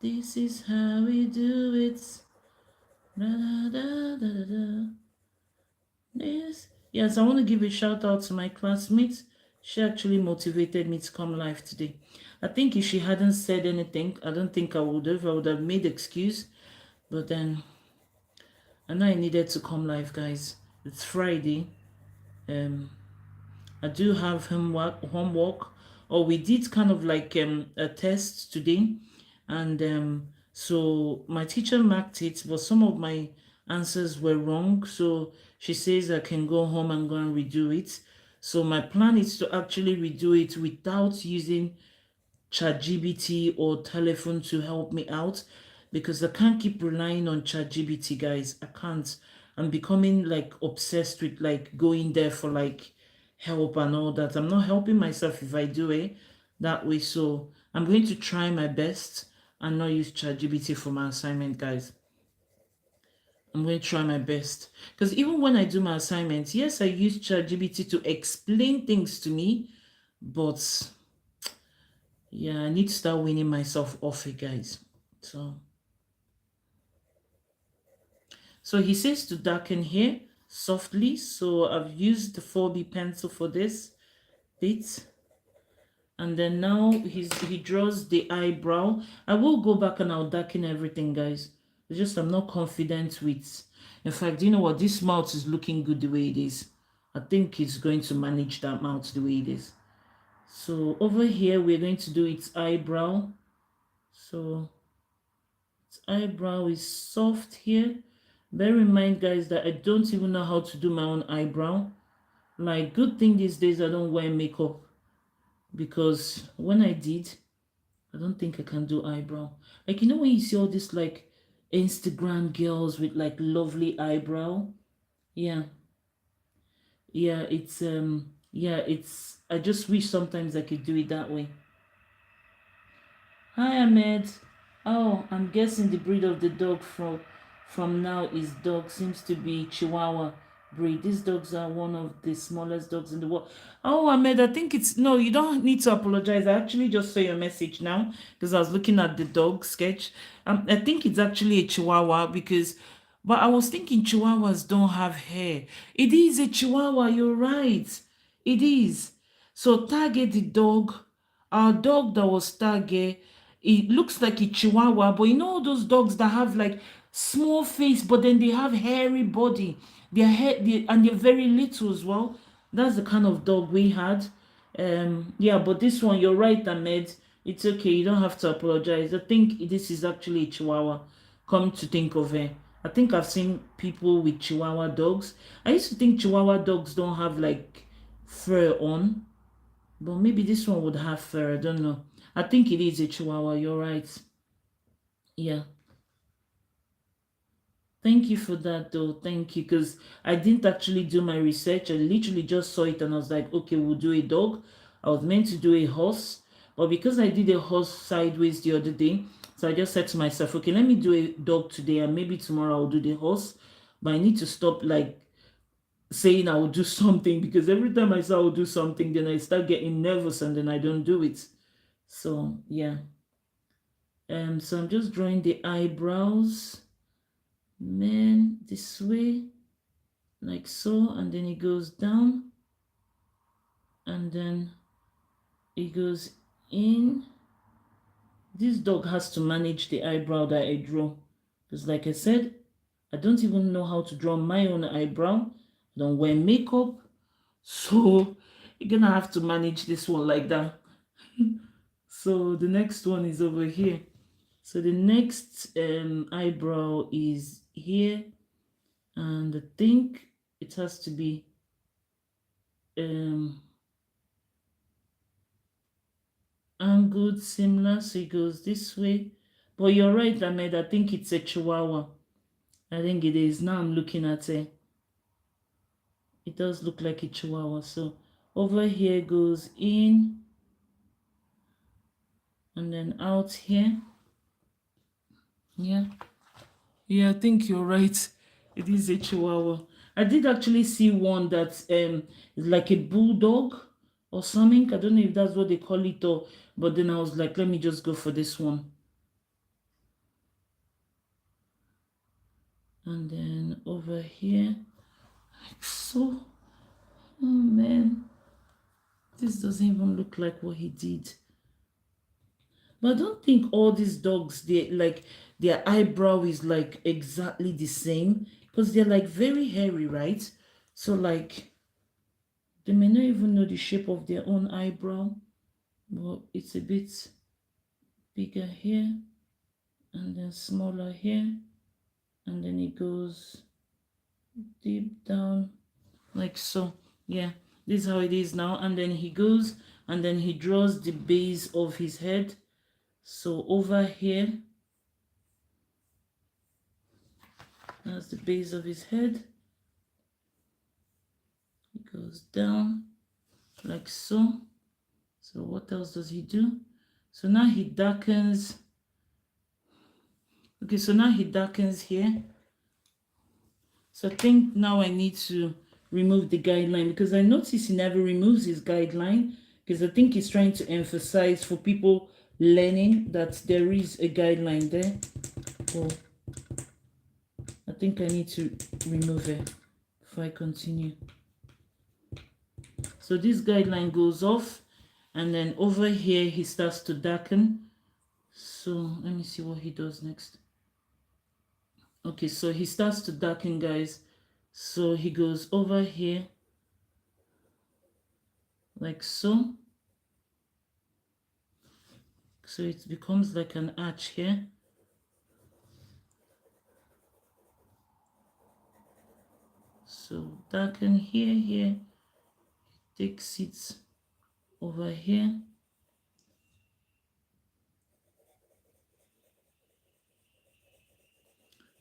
This is how we do it. Da, da, da, da, da. Yes, I want to give a shout out to my classmates. She actually motivated me to come live today. I think if she hadn't said anything, I don't think I would have. I would have made excuse. But then I know I needed to come live, guys. It's Friday. I do have homework, or we did kind of like a test today, and so my teacher marked it, but some of my answers were wrong. So she says I can go home and go and redo it. So my plan is to actually redo it without using ChatGPT or telephone to help me out, because I can't keep relying on ChatGPT, guys. I can't. I'm becoming like obsessed with like going there for like help and all that. I'm not helping myself if I do it that way. So I'm going to try my best and not use ChatGPT for my assignment, guys. I'm going to try my best. Because even when I do my assignments, yes, I use ChatGPT to explain things to me, but yeah, I need to start winning myself off it, guys. So he says to darken here softly. So I've used the 4B pencil for this bit. And then now he draws the eyebrow. I will go back and I'll darken everything, guys. It's just I'm not confident with. In fact, you know what? This mouth is looking good the way it is. I think it's going to manage that mouth the way it is. So over here, we're going to do its eyebrow. So its eyebrow is soft here. Bear in mind, guys, that I don't even know how to do my own eyebrow. Like, good thing these days I don't wear makeup, because when I did, I don't think I can do eyebrow. Like, you know when you see all these like Instagram girls with like lovely eyebrow? Yeah. It's I just wish sometimes I could do it that way. Hi Ahmed. Oh, I'm guessing the breed of the dog from now is dog seems to be Chihuahua breed. These dogs are one of the smallest dogs in the world. Oh, Ahmed, I think it's no, you don't need to apologize. I actually just saw your message now because I was looking at the dog sketch. I think it's actually a Chihuahua because but I was thinking Chihuahuas don't have hair. It is a Chihuahua, you're right. It is. So Tage the dog, our dog that was Tage, it looks like a Chihuahua, but you know those dogs that have like small face, but then they have hairy body. And they're very little as well. That's the kind of dog we had. Yeah, but this one, you're right, Ahmed. It's okay. You don't have to apologize. I think this is actually a Chihuahua. Come to think of it, I think I've seen people with Chihuahua dogs. I used to think Chihuahua dogs don't have like fur on, but maybe this one would have fur. I don't know. I think it is a Chihuahua. You're right. Yeah. Thank you for that, though. Thank you, because I didn't actually do my research. I literally just saw it and I was like, okay, we'll do a dog. I was meant to do a horse, but because I did a horse sideways the other day, so I just said to myself, okay, let me do a dog today and maybe tomorrow I'll do the horse. But I need to stop like saying I will do something, because every time I say I will do something, then I start getting nervous and then I don't do it. So yeah. So I'm just drawing the eyebrows. Man, this way, like so, and then it goes down, and then it goes in. This dog has to manage the eyebrow that I draw, because like I said, I don't even know how to draw my own eyebrow. I don't wear makeup, so you're gonna have to manage this one like that. So the next one is over here. So the next eyebrow is here, and I think it has to be um angled similar, so it goes this way. But you're right, Ahmed, I think it's a chihuahua. I think it is. Now I'm looking at it. It does look like a chihuahua. So over here goes in and then out here. Yeah. Yeah, I think you're right. It is a chihuahua. I did actually see one that is like a bulldog or something. I don't know if that's what they call it, or but then I was like, let me just go for this one. And then over here, like so. Oh man, this doesn't even look like what he did. But I don't think all these dogs, they like their eyebrow is like exactly the same because they're like very hairy, right? So like they may not even know the shape of their own eyebrow, but it's a bit bigger here and then smaller here, and then it goes deep down like so. Yeah, this is how it is now. And then he goes and then he draws the base of his head. So over here, that's the base of his head. It goes down like so. So what else does he do? So now he darkens. Okay, so now he darkens here. So I think now I need to remove the guideline because I notice he never removes his guideline because I think he's trying to emphasize for people learning that there is a guideline there. Oh, I think I need to remove it before I continue. So this guideline goes off and then over here he starts to darken. So let me see what he does next. Okay, so he starts to darken, guys. So he goes over here like so. So it becomes like an arch here. So darken here, takes it over here.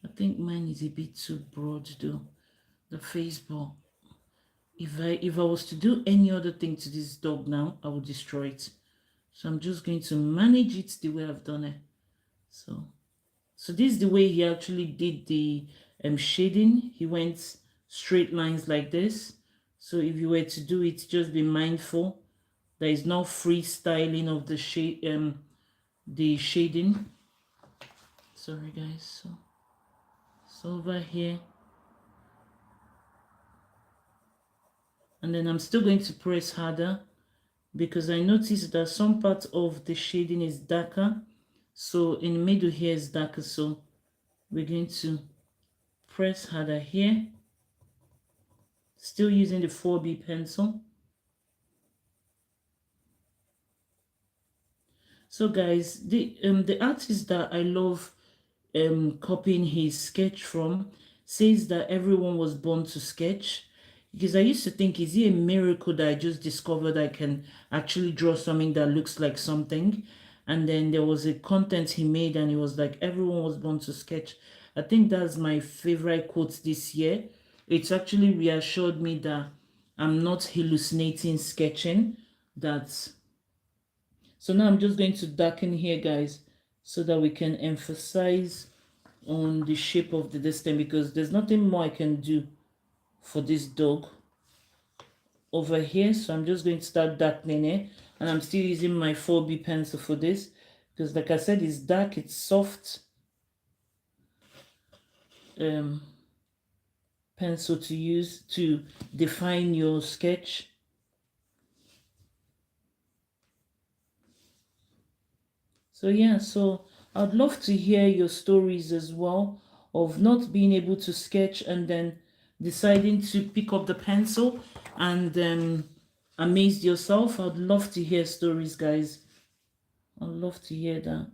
I think mine is a bit too broad though, the face ball. If I was to do any other thing to this dog now, I would destroy it. So I'm just going to manage it the way I've done it. So this is the way he actually did the shading. He went straight lines like this. So if you were to do it, just be mindful there is no freestyling of the shading. Sorry guys. So over here, and then I'm still going to press harder because I noticed that some part of the shading is darker. So in the middle here is darker. So we're going to press harder here. Still using the 4B pencil. So guys, the artist that I love copying his sketch from says that everyone was born to sketch. Because I used to think, is it a miracle that I just discovered I can actually draw something that looks like something? And then there was a content he made and he was like, everyone was born to sketch. I think that's my favorite quote this year. It's actually reassured me that I'm not hallucinating sketching. So now I'm just going to darken here, guys, so that we can emphasize on the shape of the distance because there's nothing more I can do for this dog over here. So I'm just going to start darkening it, and I'm still using my 4B pencil for this because like I said, it's dark, it's soft pencil to use to define your sketch. So yeah, so I'd love to hear your stories as well of not being able to sketch and then deciding to pick up the pencil and amaze yourself. I'd love to hear stories, guys. I'd love to hear that.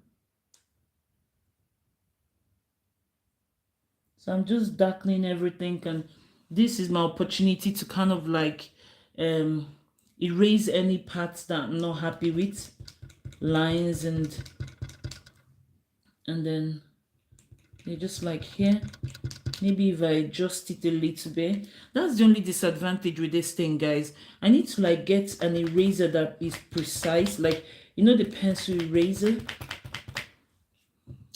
So I'm just darkening everything, and this is my opportunity to kind of like um erase any parts that I'm not happy with, lines, and then they just like here. Maybe if I adjust it a little bit. That's the only disadvantage with this thing, guys. I need to like get an eraser that is precise, like the pencil eraser.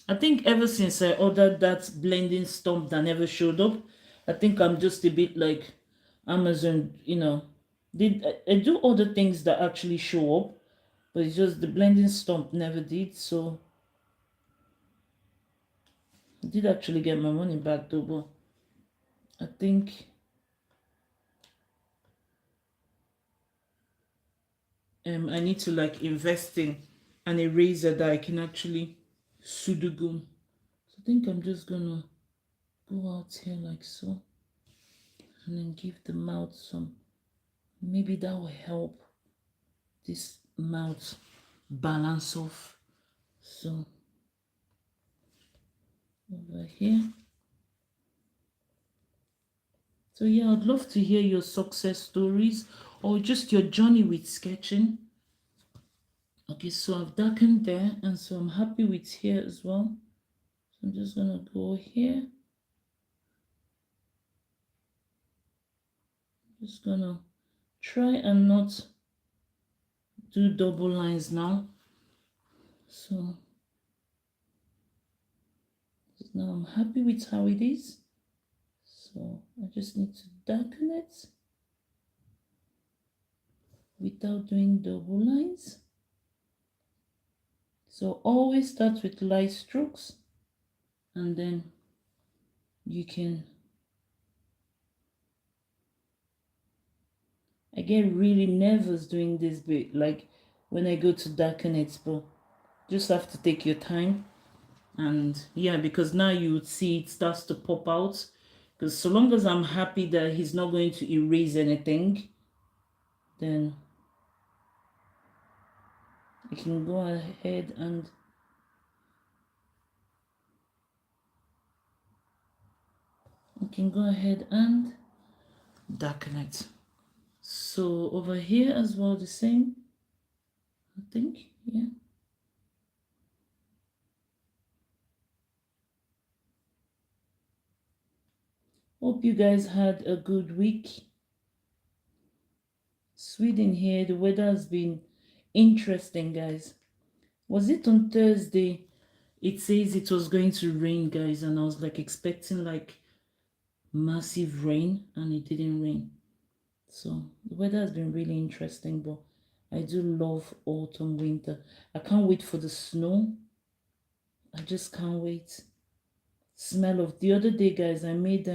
I think ever since I ordered that blending stump that never showed up, I think I'm just a bit like Amazon, Did I do other things that actually show up, but it's just the blending stump never did. So I did actually get my money back though, but I think I need to like invest in an eraser that I can actually sudoku. So I think I'm just gonna go out here like so, and then give the mouth some. Maybe that will help this mouth balance off. So over here. So yeah, I'd love to hear your success stories or just your journey with sketching. Okay, so I've darkened there, and so I'm happy with here as well. So I'm just gonna go here. Just gonna try and not do double lines now. So now I'm happy with how it is. So I just need to darken it without doing double lines. So always start with light strokes, and then you can. I get really nervous doing this bit, like when I go to darken it, but just have to take your time. And yeah, because now you would see it starts to pop out. Because so long as I'm happy that he's not going to erase anything, then I can go ahead and darken it. So over here as well, the same, I think, yeah. Hope you guys had a good week. Sweden here, the weather has been interesting, guys. Was it on Thursday? It says it was going to rain, guys, and I was like expecting like massive rain, and it didn't rain. So the weather has been really interesting, but I do love autumn, winter. I can't wait for the snow. I just can't wait. Smell of the other day, guys, I made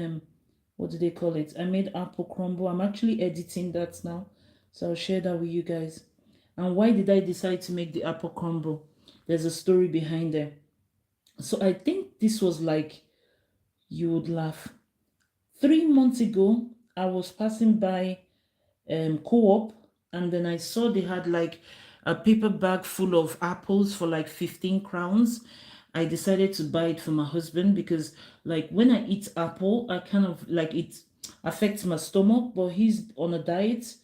what do they call it? I made apple crumble. I'm actually editing that now, so I'll share that with you guys. And why did I decide to make the apple crumble? There's a story behind it. So I think this was like, you would laugh. 3 months ago, I was passing by Co-op, and then I saw they had like a paper bag full of apples for like 15 crowns. I decided to buy it for my husband because like when I eat apple, I kind of like it affects my stomach, but he's on a diet.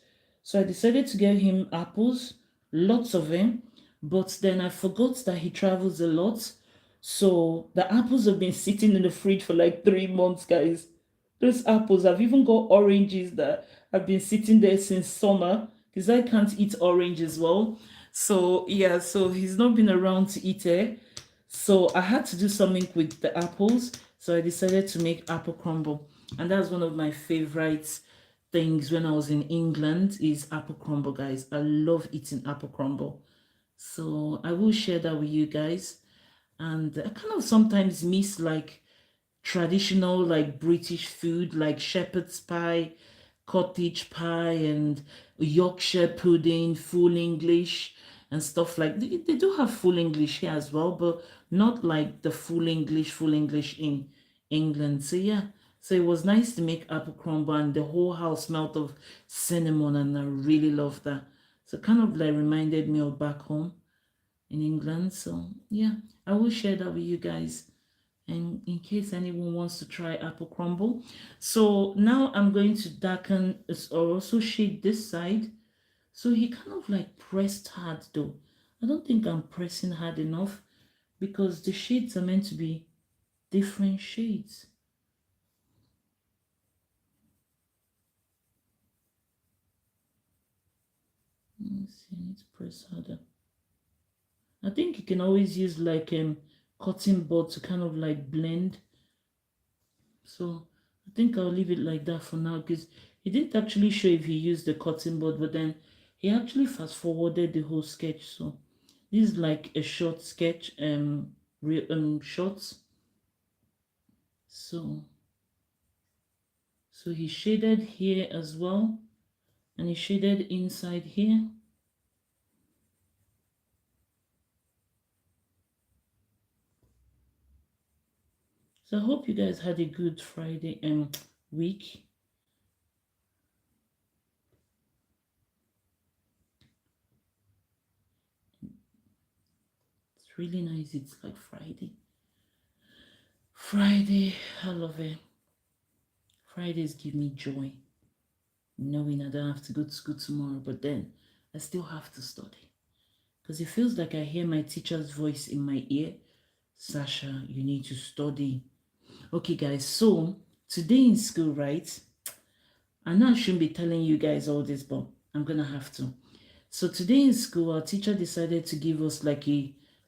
So I decided to get him apples, lots of them. But then I forgot that he travels a lot. So the apples have been sitting in the fridge for like 3 months, guys. Those apples, I've even got oranges that have been sitting there since summer because I can't eat orange as well. So yeah, so he's not been around to eat it. So I had to do something with the apples. So I decided to make apple crumble. And that's one of my favorite things when I was in England is apple crumble, guys. I love eating apple crumble. So I will share that with you guys. And I kind of sometimes miss like traditional like British food like shepherd's pie, cottage pie, and Yorkshire pudding, full English, and stuff like they do have full English here as well, but not like the full English in England. So yeah, so it was nice to make apple crumble, and the whole house smelled of cinnamon, and I really love that. So kind of like reminded me of back home. in England. So yeah, I will share that with you guys. And in case anyone wants to try apple crumble. So now I'm going to darken or also shade this side. So he kind of like pressed hard though. I don't think I'm pressing hard enough because the shades are meant to be different shades. Let's see, I need to press harder. I think you can always use like cotton bud to kind of like blend. So I think I'll leave it like that for now because he didn't actually show if he used the cotton bud, but then he actually fast forwarded the whole sketch. So this is like a short sketch, real shorts. So he shaded here as well, and he shaded inside here. So I hope you guys had a good Friday week. It's really nice. It's like Friday. Friday, I love it. Fridays give me joy, knowing I don't have to go to school tomorrow, but then I still have to study. Because it feels like I hear my teacher's voice in my ear. Sasha, you need to study. Okay, guys, so today in school, right? I know I shouldn't be telling you guys all this, but I'm gonna have to. So today in school, our teacher decided to give us like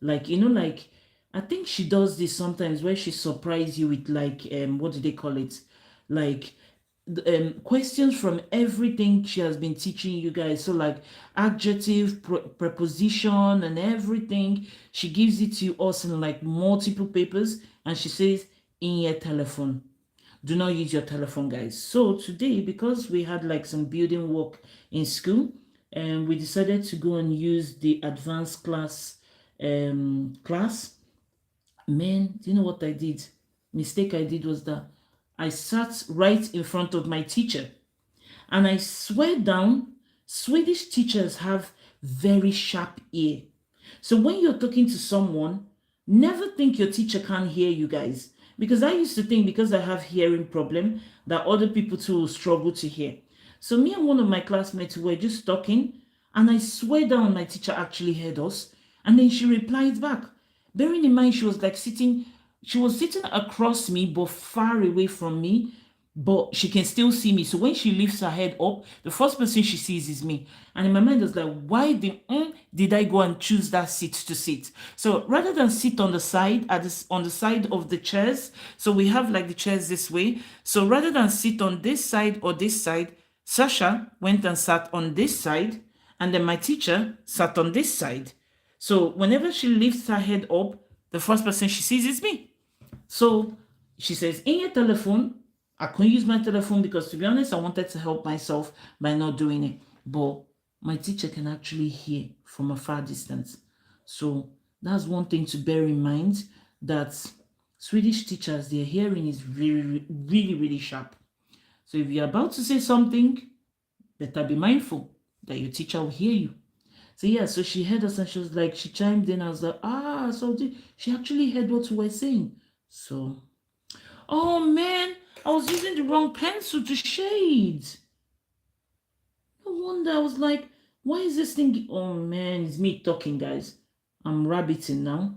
like I think she does this sometimes where she surprise you with like what do they call it? Like questions from everything she has been teaching you guys. So like adjective, preposition, and everything. She gives it to us in like multiple papers, and she says in your telephone. Do not use your telephone, guys. So today, because we had like some building work in school, and we decided to go and use the advanced class. Man, do you know what I did? Mistake I did was that I sat right in front of my teacher, and I swear down, Swedish teachers have very sharp ear. So when you're talking to someone, never think your teacher can't hear you guys. Because I used to think because I have hearing problem that other people too will struggle to hear. So me and one of my classmates were just talking, and I swear down my teacher actually heard us. And then she replied back. Bearing in mind she was sitting across me but far away from me, but she can still see me. So when she lifts her head up, the first person she sees is me. And in my mind, I was like, why did I go and choose that seat to sit? So rather than sit on the side, on the side of the chairs, so we have like the chairs this way. So rather than sit on this side or this side, Sasha went and sat on this side, and then my teacher sat on this side. So whenever she lifts her head up, the first person she sees is me. So she says, in your telephone, I couldn't use my telephone because, to be honest, I wanted to help myself by not doing it. But my teacher can actually hear from a far distance. So that's one thing to bear in mind, that Swedish teachers, their hearing is really, really, really sharp. So if you're about to say something, better be mindful that your teacher will hear you. So yeah, so she heard us and she was like, she chimed in. I was like, so she actually heard what we were saying. So, oh man, I was using the wrong pencil to shade. No wonder. I was like, why is this thing? Oh man, it's me talking, guys. I'm rabbiting now.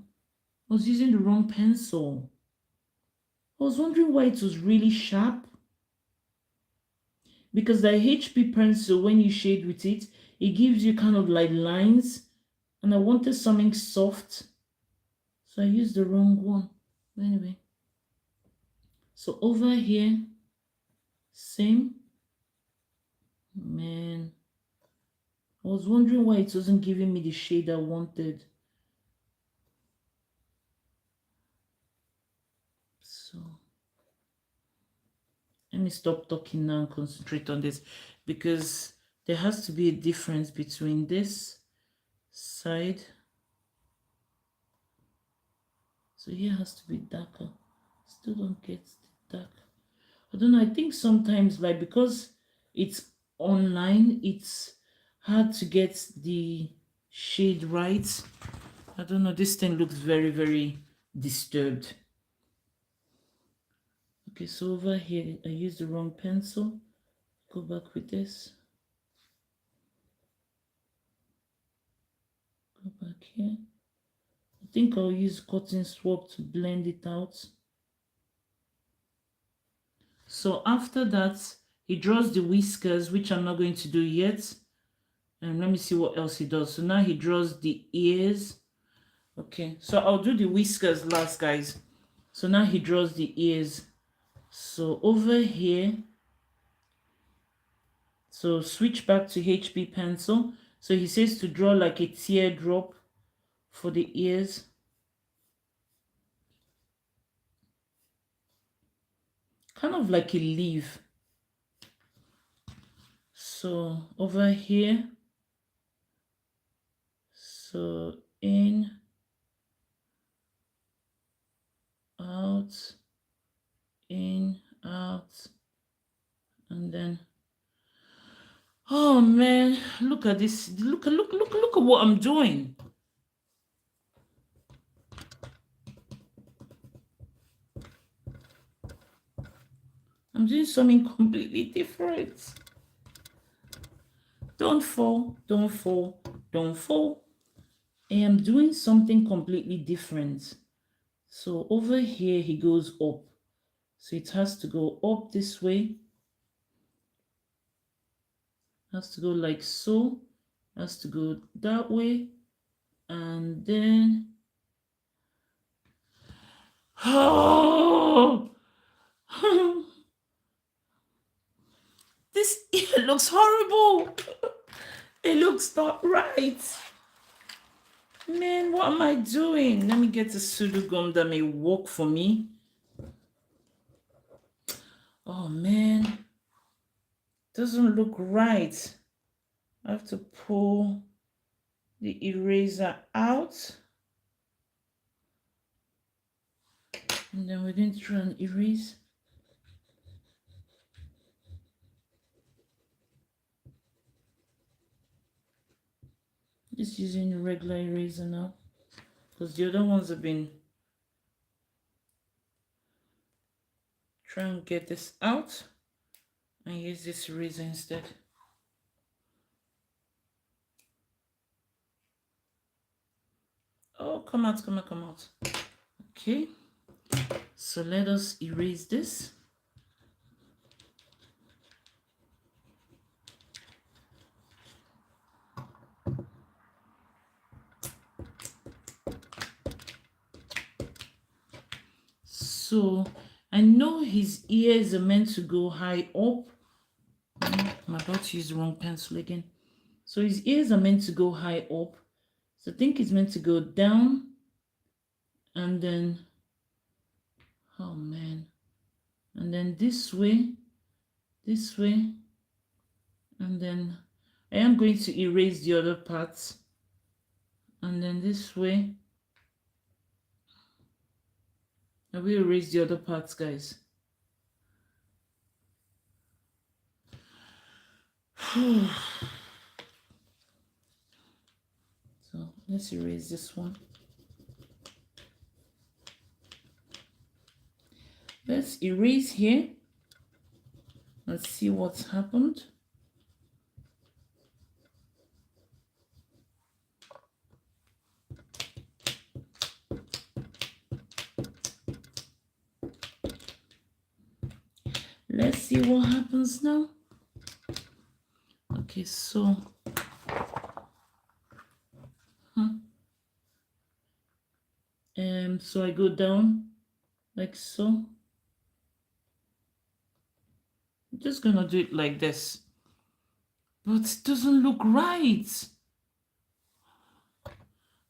I was using the wrong pencil. I was wondering why it was really sharp. Because the HP pencil, when you shade with it, it gives you kind of like lines. And I wanted something soft. So I used the wrong one. Anyway. So over here, same. Man, I was wondering why it wasn't giving me the shade I wanted. So let me stop talking now and concentrate on this, because there has to be a difference between this side. So here has to be darker. Still don't get the dark. I don't know. I think sometimes, like, because it's online, it's hard to get the shade right. I don't know, this thing looks very, very disturbed. Okay, so over here, I used the wrong pencil. Go back with this. Go back here. I think I'll use cotton swab to blend it out. So after that, he draws the whiskers, which I'm not going to do yet. And let me see what else he does. So now he draws the ears. Okay, so I'll do the whiskers last, guys. So now he draws the ears. So over here, so switch back to HB pencil. So he says to draw like a teardrop for the ears. Kind of like a leaf. So over here, so in, out, in, out, and then, oh man, look at this. Look at what I'm doing. I'm doing something completely different. Don't fall, don't fall, don't fall. I am doing something completely different. So over here, he goes up. So it has to go up this way. Has to go like so. Has to go that way. And then... Oh! This ear looks horrible. It looks not right. Man, what am I doing? Let me get a pseudo gum that may work for me. Oh man, doesn't look right. I have to pull the eraser out. And then we're going to try and erase. Just using a regular eraser now, because the other ones have been trying to get this out and use this eraser instead. Oh, come out, come out, come out. Okay, so let us erase this. So I know his ears are meant to go high up. I'm about to use the wrong pencil again. So his ears are meant to go high up. So I think it's meant to go down and then, oh man, and then this way, and then I am going to erase the other parts, and then this way. I will erase the other parts, guys. So let's erase this one. Let's erase here. Let's see what's happened. Let's see what happens now. Okay, so so I go down like so. I'm just gonna do it like this, but it doesn't look right.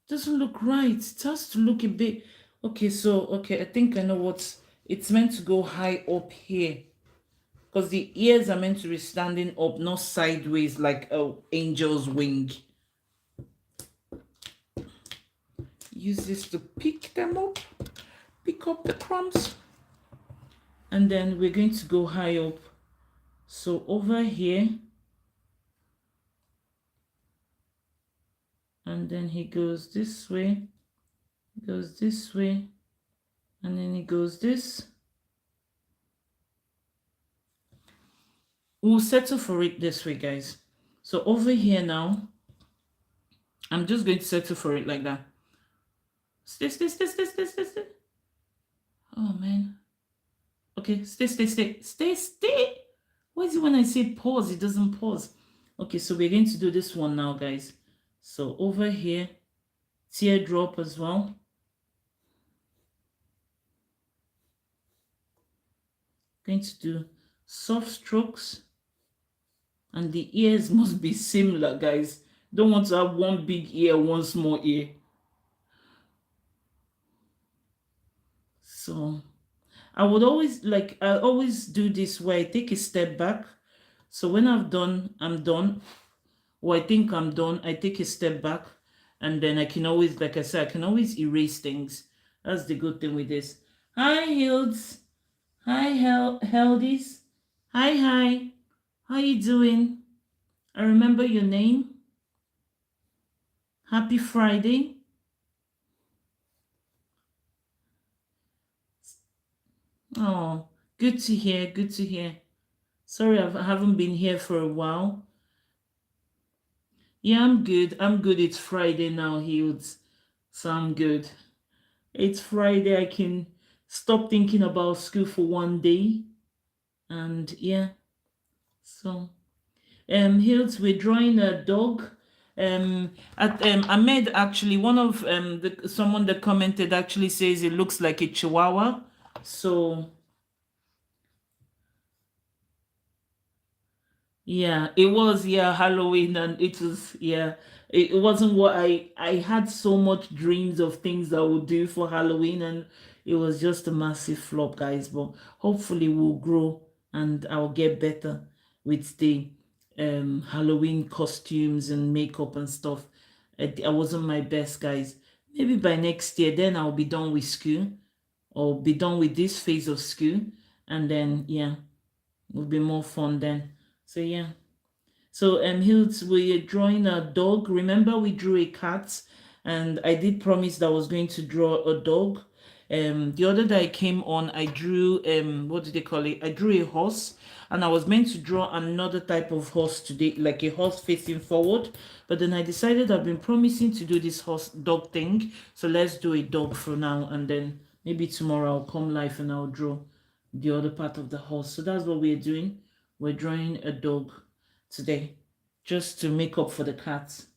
Doesn't look right. It has to look a bit. Okay, so okay, I think I know what's. It's meant to go high up here, because the ears are meant to be standing up, not sideways like an angel's wing. Use this to pick them up, pick up the crumbs. And then we're going to go high up. So over here, and then he goes this way, It goes this way, and then it goes this. We'll settle for it this way, guys. So over here now, I'm just going to settle for it like that. Stay, stay, stay, stay, stay, stay, stay. Oh man. Okay, stay, stay, stay, stay, stay. Why is it when I say pause, it doesn't pause? Okay, so we're going to do this one now, guys. So over here, teardrop as well. Going to do soft strokes. And the ears must be similar, guys. Don't want to have one big ear, one small ear. So I would always I always do this where I take a step back. So when I've done, I'm done, or I think I'm done, I take a step back, and then I can always, like I said, I can always erase things. That's the good thing with this. Hi, Hilds. Hi, Heldies. Hi, hi. How you doing? I remember your name. Happy Friday. Oh, good to hear. Good to hear. Sorry, I haven't been here for a while. Yeah, I'm good. I'm good. It's Friday now, Hilds. So I'm good. It's Friday. I can stop thinking about school for one day. And yeah, so Hills, we're drawing a dog. Ahmed, actually, one of someone that commented actually says it looks like a chihuahua. So yeah, it was, yeah, Halloween, and it was, yeah, it wasn't what I had so much dreams of things I would do for Halloween, and it was just a massive flop, guys. But hopefully we'll grow and I'll get better with the Halloween costumes and makeup and stuff. I wasn't my best, guys. Maybe by next year, then I'll be done with school, or be done with this phase of school, and then yeah, will be more fun then. So yeah. So Hills, we're drawing a dog. Remember we drew a cat, and I did promise that I was going to draw a dog. The other day I came on, I drew what did they call it? I drew a horse, and I was meant to draw another type of horse today, like a horse facing forward. But then I decided I've been promising to do this horse dog thing, so let's do a dog for now, and then maybe tomorrow I'll come live and I'll draw the other part of the horse. So that's what we're doing. We're drawing a dog today, just to make up for the cats.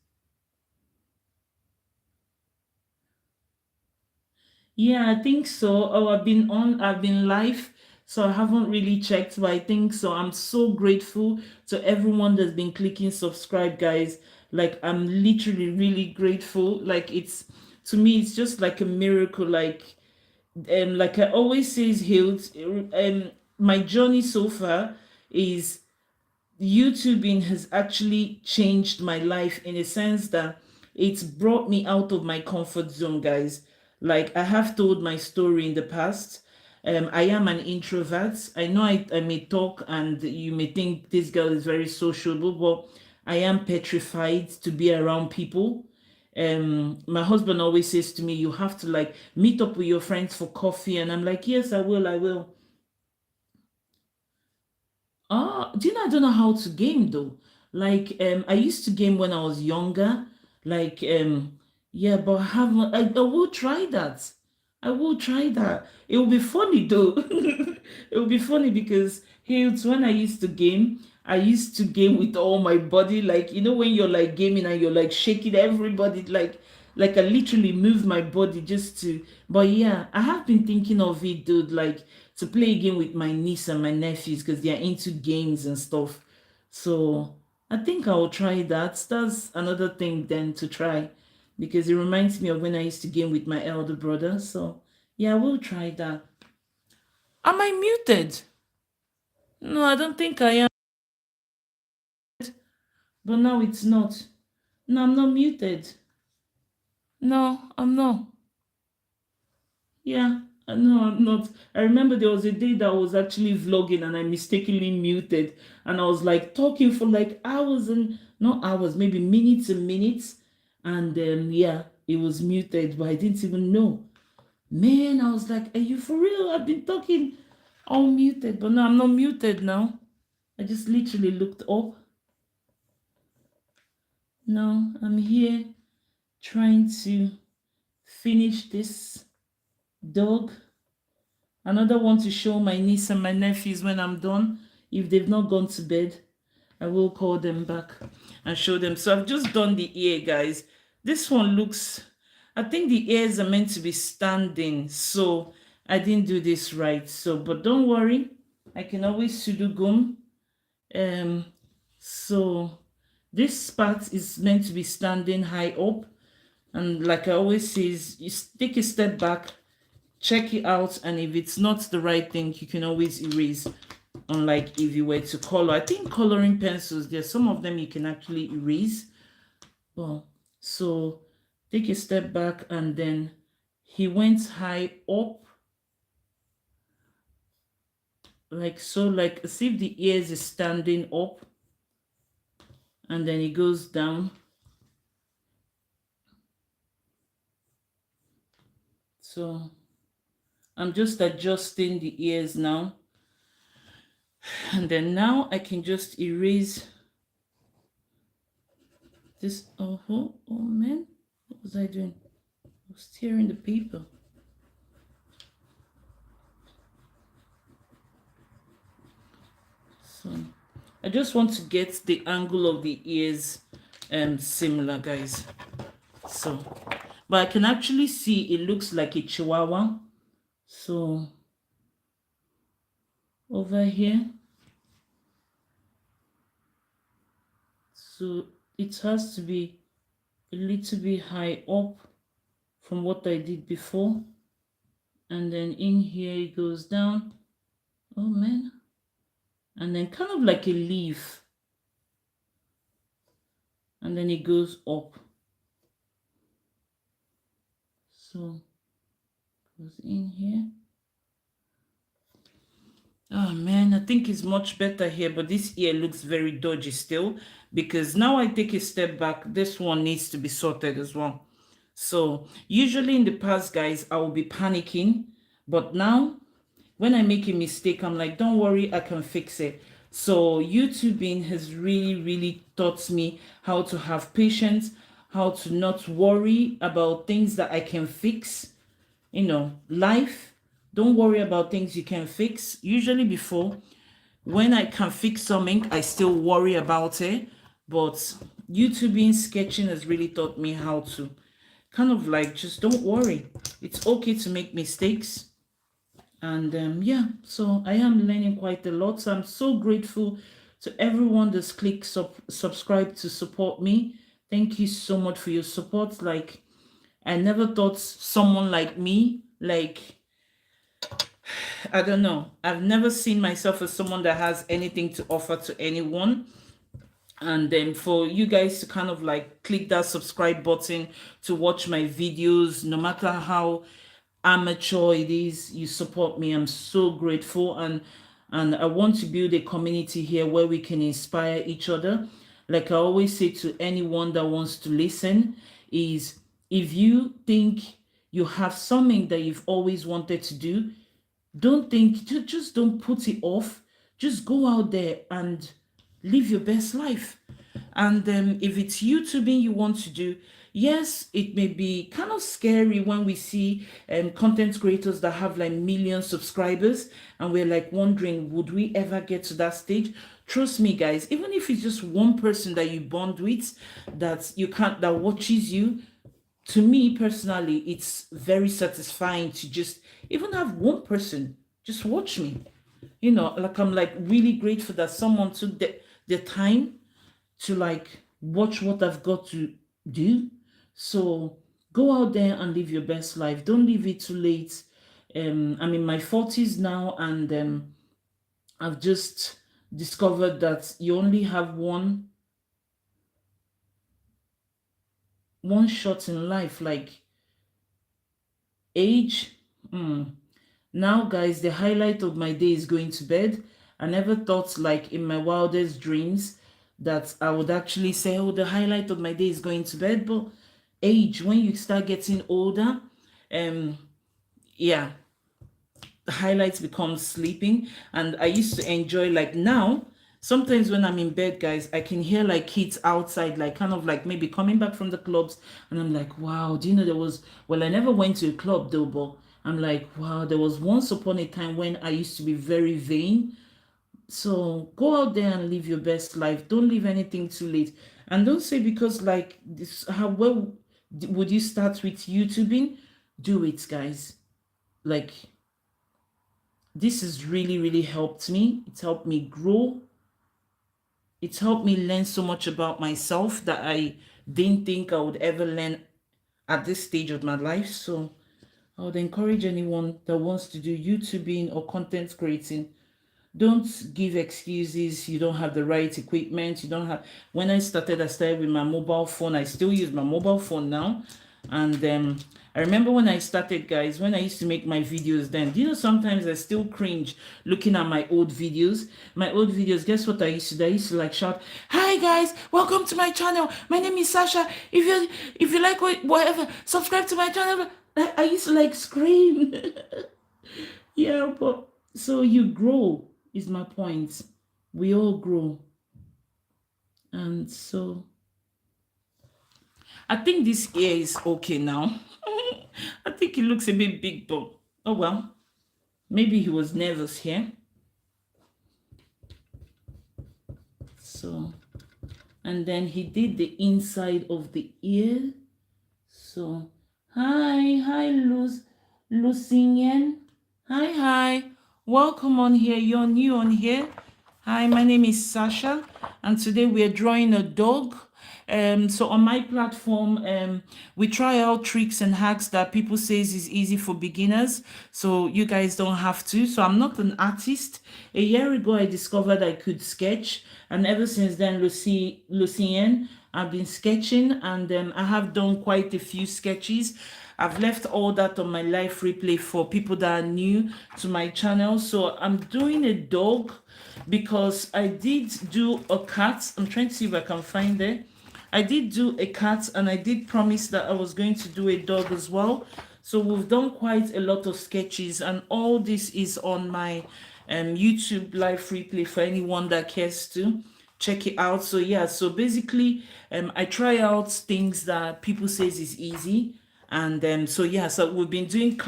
Yeah, I think so. Oh, I've been live, so I haven't really checked, but I think so. I'm so grateful to everyone that's been clicking subscribe, guys. Like, I'm literally really grateful. Like, it's, to me, it's just like a miracle. Like I always says, Hilt, my journey so far is YouTubing has actually changed my life in a sense that it's brought me out of my comfort zone, guys. Like I have told my story in the past. I am an introvert. I know I may talk and you may think this girl is very sociable, but I am petrified to be around people. My husband always says to me, you have to like meet up with your friends for coffee. And I'm like, yes, I will. Do you know I don't know how to game though? Like I used to game when I was younger. Like yeah, but I haven't I will try that. I will try that. It will be funny though. It will be funny because hey, it's when I used to game with all my body. Like, you know, when you're like gaming and you're like shaking everybody, like I literally move my body just to, but yeah, I have been thinking of it, dude, like to play a game with my niece and my nephews because they're into games and stuff. So I think I'll try that. That's another thing then to try because it reminds me of when I used to game with my elder brother. So yeah, I will try that. Am I muted? No, I don't think I am, but now it's not. No, I'm not muted. No, I'm not. Yeah, no, I'm not. I remember there was a day that I was actually vlogging and I mistakenly muted, and I was like talking for like hours and not hours, maybe minutes and minutes, and yeah. it was muted, but I didn't even know. Man, I was like, are you for real? I've been talking all muted, but no, I'm not muted now. I just literally looked up. No, I'm here trying to finish this dog. Another one to show my niece and my nephews when I'm done. If they've not gone to bed, I will call them back and show them. So I've just done the ear, guys. This one looks, I think the ears are meant to be standing, so I didn't do this right. So, but don't worry, I can always sudo gum. So this part is meant to be standing high up, and like I always say, you take a step back, check it out, and if it's not the right thing, you can always erase. Unlike if you were to color, I think coloring pencils, there's some of them you can actually erase. Well, so take a step back, and then he went high up like so, like as if the ears is standing up, and then it goes down. So I'm just adjusting the ears now, and then now I can just erase this. Oh man, what was I doing? I was tearing the paper. So I just want to get the angle of the ears similar, guys. So, but I can actually see it looks like a chihuahua. So over here, so it has to be a little bit high up from what I did before, and then in here it goes down. Oh man, and then kind of like a leaf, and then it goes up. So goes in here. Oh man, I think it's much better here, but this ear looks very dodgy still, because now I take a step back, this one needs to be sorted as well. So usually in the past, guys, I will be panicking, but now when I make a mistake, I'm like, don't worry, I can fix it. So YouTubing has really taught me how to have patience, how to not worry about things that I can fix. You know, life, don't worry about things you can fix. Usually before, when I can fix something, I still worry about it. But YouTubing, sketching has really taught me how to kind of like, just don't worry. It's okay to make mistakes. And yeah, so I am learning quite a lot. So I'm so grateful to everyone that's clicked subscribe to support me. Thank you so much for your support. Like, I never thought someone like me, like, I don't know, I've never seen myself as someone that has anything to offer to anyone. And then for you guys to kind of like click that subscribe button to watch my videos, no matter how amateur it is, you support me. I'm so grateful, and I want to build a community here where we can inspire each other. Like I always say to anyone that wants to listen, is if you think you have something that you've always wanted to do, don't think, just don't put it off. Just go out there and live your best life. And if it's YouTubing you want to do, yes, it may be kind of scary when we see content creators that have like million subscribers, and we're like wondering, would we ever get to that stage? Trust me, guys, even if it's just one person that you bond with, that watches you, to me personally, it's very satisfying to just even have one person just watch me. You know, like I'm like really grateful that someone took the time to like watch what I've got to do. So go out there and live your best life. Don't leave it too late. I'm in my 40s now, and I've just discovered that you only have one shot in life, like age. Now, guys, the highlight of my day is going to bed. I never thought, like in my wildest dreams, that I would actually say, oh, the highlight of my day is going to bed. But age, when you start getting older, um yeah, the highlights become sleeping. And I used to enjoy, like, now sometimes when I'm in bed, guys, I can hear like kids outside, like kind of like maybe coming back from the clubs, and I'm like, wow, do you know there was, well, I never went to a club though, but I'm like, wow, there was once upon a time when I used to be very vain. So go out there and live your best life. Don't leave anything too late. And don't say because like this, how well would you start with YouTubing? Do it, guys. Like, this has really, really helped me. It's helped me grow. It's helped me learn so much about myself that I didn't think I would ever learn at this stage of my life. So I would encourage anyone that wants to do YouTubing or content creating, don't give excuses. You don't have the right equipment. You don't have. When I started with my mobile phone. I still use my mobile phone now. And I remember when I started, guys, when I used to make my videos then, do you know, sometimes I still cringe looking at my old videos. My old videos, guess what I used to do? I used to like shout, "Hi guys, welcome to my channel. My name is Sasha. If you like whatever, subscribe to my channel." I used to like scream. Yeah, but so you grow is my point. We all grow. And so I think this ear is okay now. I think it looks a bit big, but oh well. Maybe he was nervous here. So, and then he did the inside of the ear. So, hi, Lucien. Hi. Welcome on here. You're new on here. Hi, my name is Sasha, and today we are drawing a dog. So on my platform, we try out tricks and hacks that people says is easy for beginners, so you guys don't have to. So I'm not an artist. A year ago, I discovered I could sketch, and ever since then, Lucien, I've been sketching, and I have done quite a few sketches. I've left all that on my live replay for people that are new to my channel. So I'm doing a dog because I did do a cat. I'm trying to see if I can find it. I did do a cat, and I did promise that I was going to do a dog as well. So we've done quite a lot of sketches, and all this is on my YouTube live replay for anyone that cares to check it out. So yeah, so basically I try out things that people says is easy. And so yeah, so we've been doing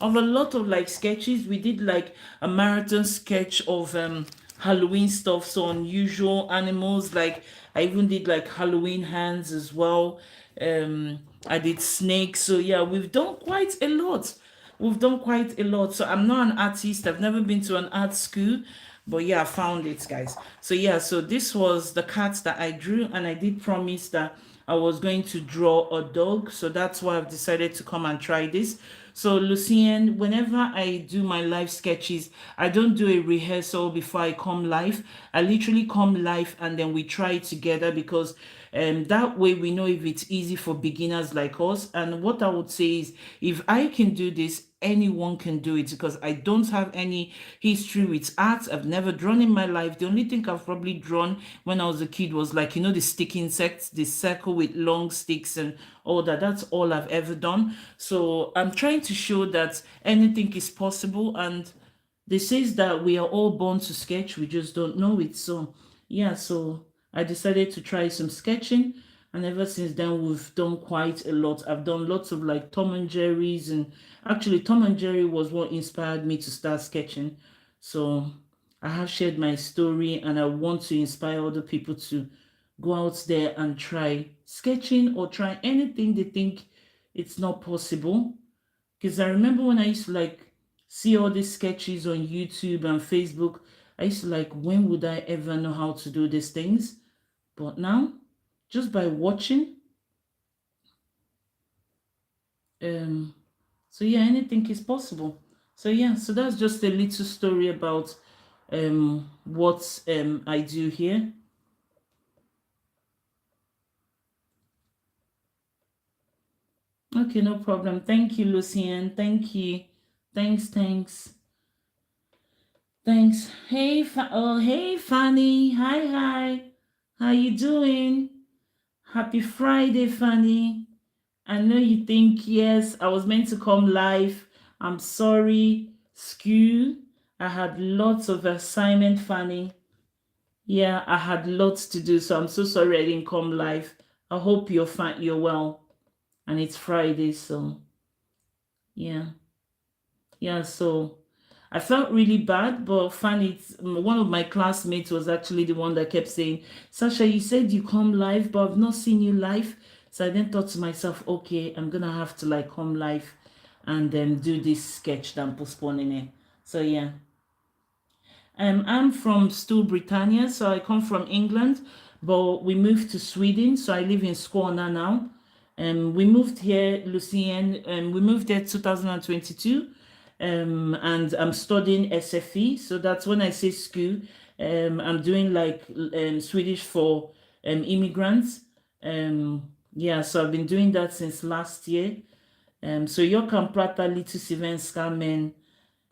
of a lot of like sketches. We did like a marathon sketch of Halloween stuff, so unusual animals. Like I even did like Halloween hands as well. I did snakes. So yeah, we've done quite a lot. So I'm not an artist. I've never been to an art school, but yeah, I found it, guys. So yeah, so this was the cat that I drew, and I did promise that I was going to draw a dog. So that's why I've decided to come and try this. So Lucien, whenever I do my live sketches, I don't do a rehearsal before I come live. I literally come live and then we try it together, because that way we know if it's easy for beginners like us. And what I would say is, if I can do this, anyone can do it, because I don't have any history with art. I've never drawn in my life. The only thing I've probably drawn when I was a kid was like, you know, the stick insects, the circle with long sticks and all that. That's all I've ever done. So I'm trying to show that anything is possible. And they says that we are all born to sketch, we just don't know it. So yeah, so I decided to try some sketching, and ever since then we've done quite a lot. I've done lots of like Tom and Jerry's, and actually Tom and Jerry was what inspired me to start sketching. So I have shared my story, and I want to inspire other people to go out there and try sketching or try anything they think it's not possible. Because I remember when I used to like see all these sketches on YouTube and Facebook, I used to like, when would I ever know how to do these things? But now, just by watching, um, so yeah, anything is possible. So yeah, so that's just a little story about what I do here. Okay, no problem. Thank you, Lucian. Thank you. Thanks. Thanks. Hey, Fanny. Hi. How you doing? Happy Friday, Fanny. I know you think, yes, I was meant to come live. I'm sorry. Skew. I had lots of assignment, Fanny. Yeah, I had lots to do, so I'm so sorry I didn't come live. I hope you're fine, you're well. And it's Friday, so yeah. Yeah, so I felt really bad, but funny, one of my classmates was actually the one that kept saying, Sasha, you said you come live, but I've not seen you live. So I then thought to myself, okay, I'm gonna have to like come live and then do this sketch that I'm postponing it. So yeah. I'm from still Britannia, so I come from England, but we moved to Sweden, so I live in Skåne now. We moved here, Lucien, we moved there 2022, and I'm studying SFE, so that's when I say school. I'm doing like Swedish for immigrants. Yeah, so I've been doing that since last year. Så jag kan prata lite svenska, men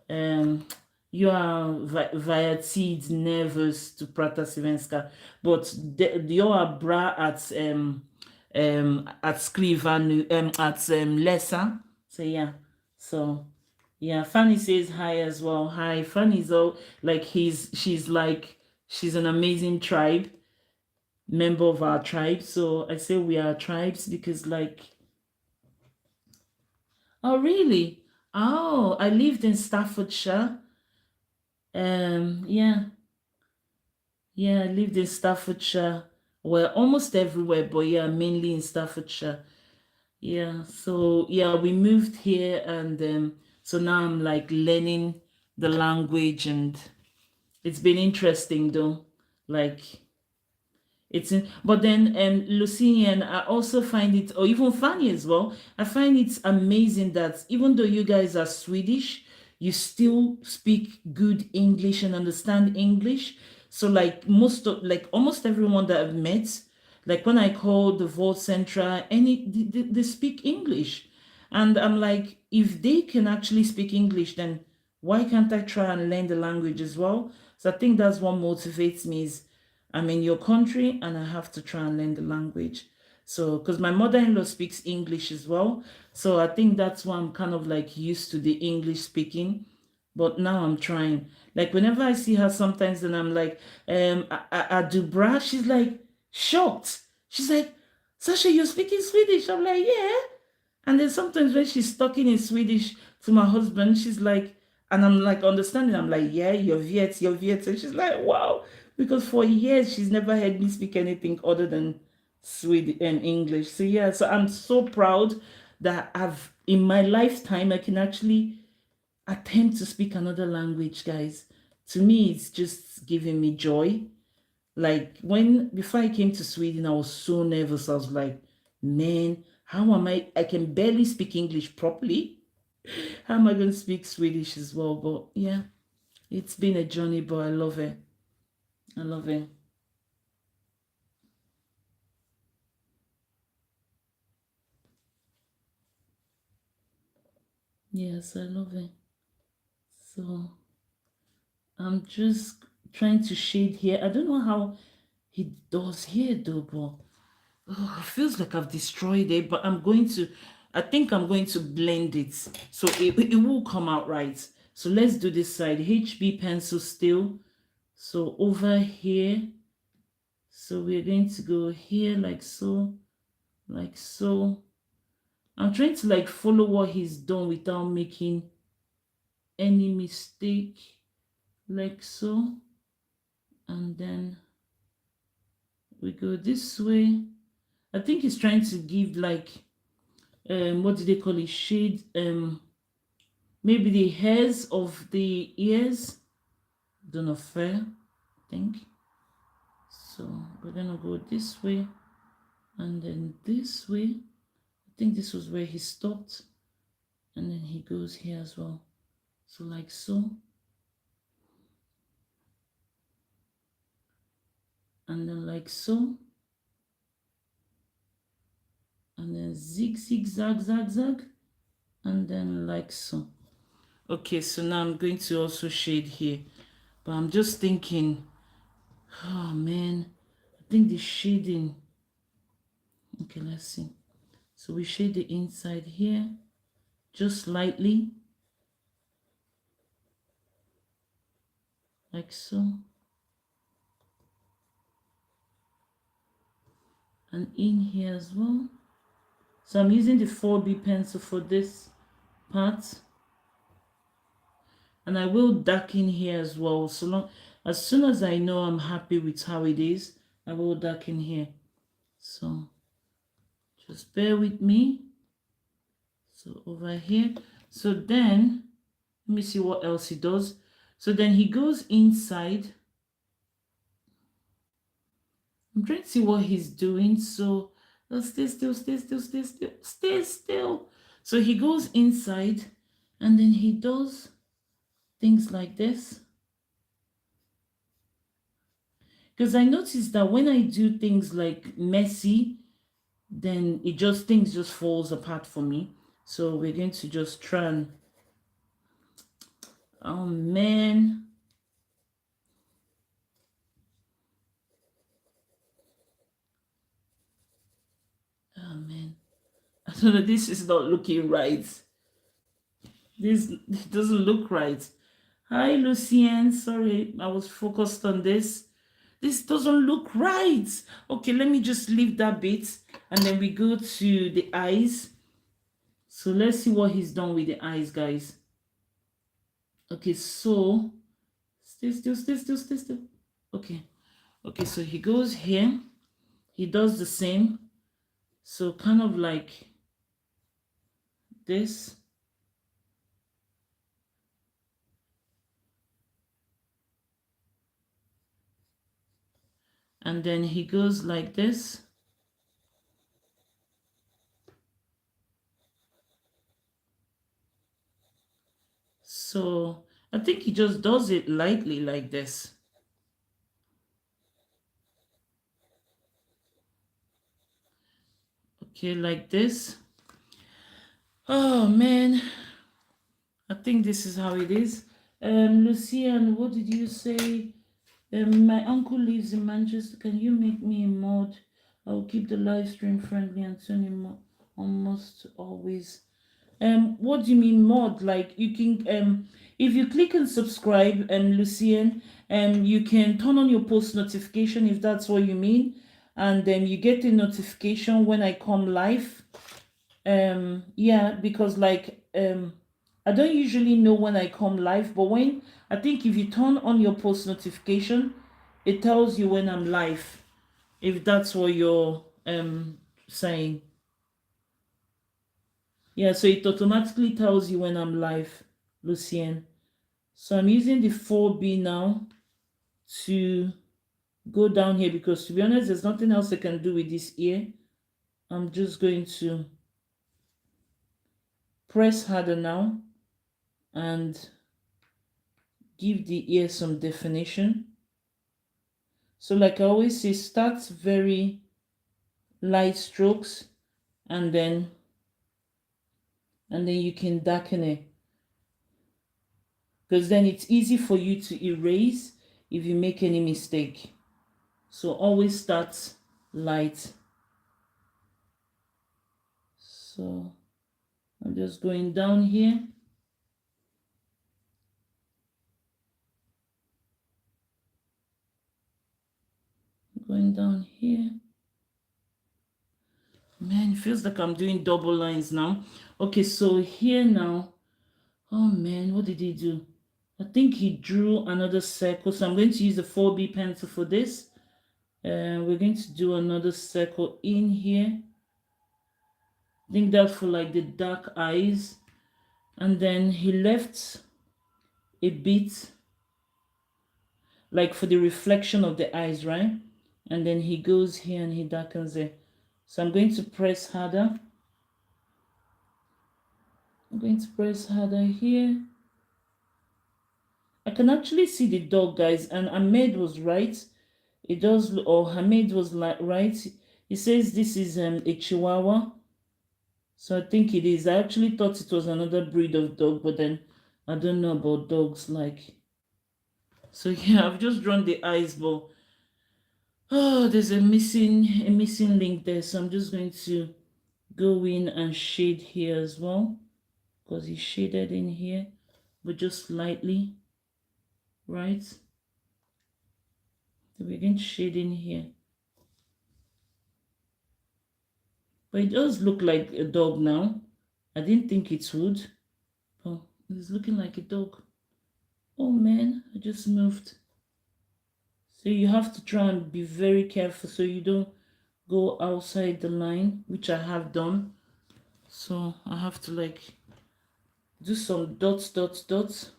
um, jag har varit tid nervös to prata svenska. But jag är bra att skriva nu, att läsa. So yeah, so yeah, Fanny says hi as well. Hi, Fanny's all like she's an amazing tribe, member of our tribe. So I say we are tribes because like, oh really? Oh, I lived in Staffordshire. Yeah, yeah, I lived in Staffordshire. Well, almost everywhere, but yeah, mainly in Staffordshire. Yeah, so yeah, we moved here, and so now I'm like learning the language, and it's been interesting though. Like it's in, but then Lucinian, I also find it, or even funny as well. I find it amazing that even though you guys are Swedish, you still speak good English and understand English. So like like almost everyone that I've met, like when I call the Vault Central, they speak English, and I'm like, if they can actually speak English, then why can't I try and learn the language as well? So I think that's what motivates me is I'm in your country and I have to try and learn the language. So, because my mother-in-law speaks English as well. So I think that's why I'm kind of like used to the English speaking. But now I'm trying. Like whenever I see her sometimes, then I'm like, I do bra. She's like shocked. She's like, Sasha, you're speaking Swedish. I'm like, yeah. And then sometimes when she's talking in Swedish to my husband, she's like, and I'm like understanding. I'm like, yeah, you're Viet. And she's like, wow. Because for years she's never heard me speak anything other than Swedish and English. So yeah, so I'm so proud that I've in my lifetime I can actually attempt to speak another language, guys. To me, it's just giving me joy. Like when before I came to Sweden, I was so nervous. I was like, man, how am I can barely speak English properly. How am I going to speak Swedish as well? But yeah, it's been a journey, but I love it. I love it. Yes, I love it. So I'm just trying to shade here. I don't know how he does here though, but oh, it feels like I've destroyed it. But I think I'm going to blend it. So it will come out right. So let's do this side. HB pencil still. So over here. So we're going to go here like so, like so. I'm trying to like follow what he's done without making any mistake, like so. And then we go this way. I think he's trying to give like what do they call it? Shade maybe the hairs of the ears. Don't know fair, I think. So we're gonna go this way and then this way. I think this was where he stopped. And then he goes here as well. So like so. And then like so. And then zig, zag, zag, zag. And then like so. Okay, so now I'm going to also shade here. But I'm just thinking, oh man, I think the shading. Okay, let's see. So we shade the inside here, just lightly, like so. And in here as well. So I'm using the 4B pencil for this part. And I will darken here as well. As soon as I know I'm happy with how it is, I will darken here. So just bear with me. So over here. So then, let me see what else he does. So then he goes inside. I'm trying to see what he's doing. So stay still, stay still, stay still, stay still. So he goes inside and then he does things like this. Because I noticed that when I do things like messy, then things just falls apart for me. So we're going to just try and, oh man. Oh man. I don't know, this is not looking right. This doesn't look right. Hi Lucien, sorry, I was focused on this. This doesn't look right. Okay, let me just leave that bit and then we go to the eyes. So let's see what he's done with the eyes, guys. Okay, so stay still, stay still, stay still. Okay, okay, so he goes here. He does the same. So kind of like this. And then he goes like this. So I think he just does it lightly like this. Okay, like this. Oh man, I think this is how it is. Lucian, what did you say? My uncle lives in Manchester. Can you make me a mod? I'll keep the live stream friendly and turn him almost always. What do you mean mod? Like you can if you click and subscribe, Lucian, you can turn on your post notification if that's what you mean, and then you get a notification when I come live. Yeah, because like I don't usually know when I come live, but when I think if you turn on your post notification, it tells you when I'm live, if that's what you're saying. Yeah, so it automatically tells you when I'm live, Lucien. So I'm using the 4B now to go down here because to be honest, there's nothing else I can do with this ear. I'm just going to press harder now and give the ear some definition. So like I always say, start very light strokes and then you can darken it, because then it's easy for you to erase if you make any mistake. So always start light. So I'm just going down here. Going down here. Man, it feels like I'm doing double lines now. Okay, so here now. Oh man, what did he do? I think he drew another circle. So I'm going to use the 4B pencil for this. We're going to do another circle in here. I think that's for like the dark eyes. And then he left a bit like for the reflection of the eyes, right? And then he goes here and he darkens it. So I'm going to press harder. I'm going to press harder here. I can actually see the dog, guys, and Ahmed was right. It does, or Hamid was right. He says this is a Chihuahua. So I think it is. I actually thought it was another breed of dog, but then I don't know about dogs like. So yeah, I've just drawn the eyes, but oh, there's a missing link there. So I'm just going to go in and shade here as well, because he shaded in here, but just lightly, right? So we begin shading here. But it does look like a dog now. I didn't think it would. Oh, it's looking like a dog. Oh man, I just moved. So you have to try and be very careful so you don't go outside the line, which I have done. So I have to like do some dots, dots, dots.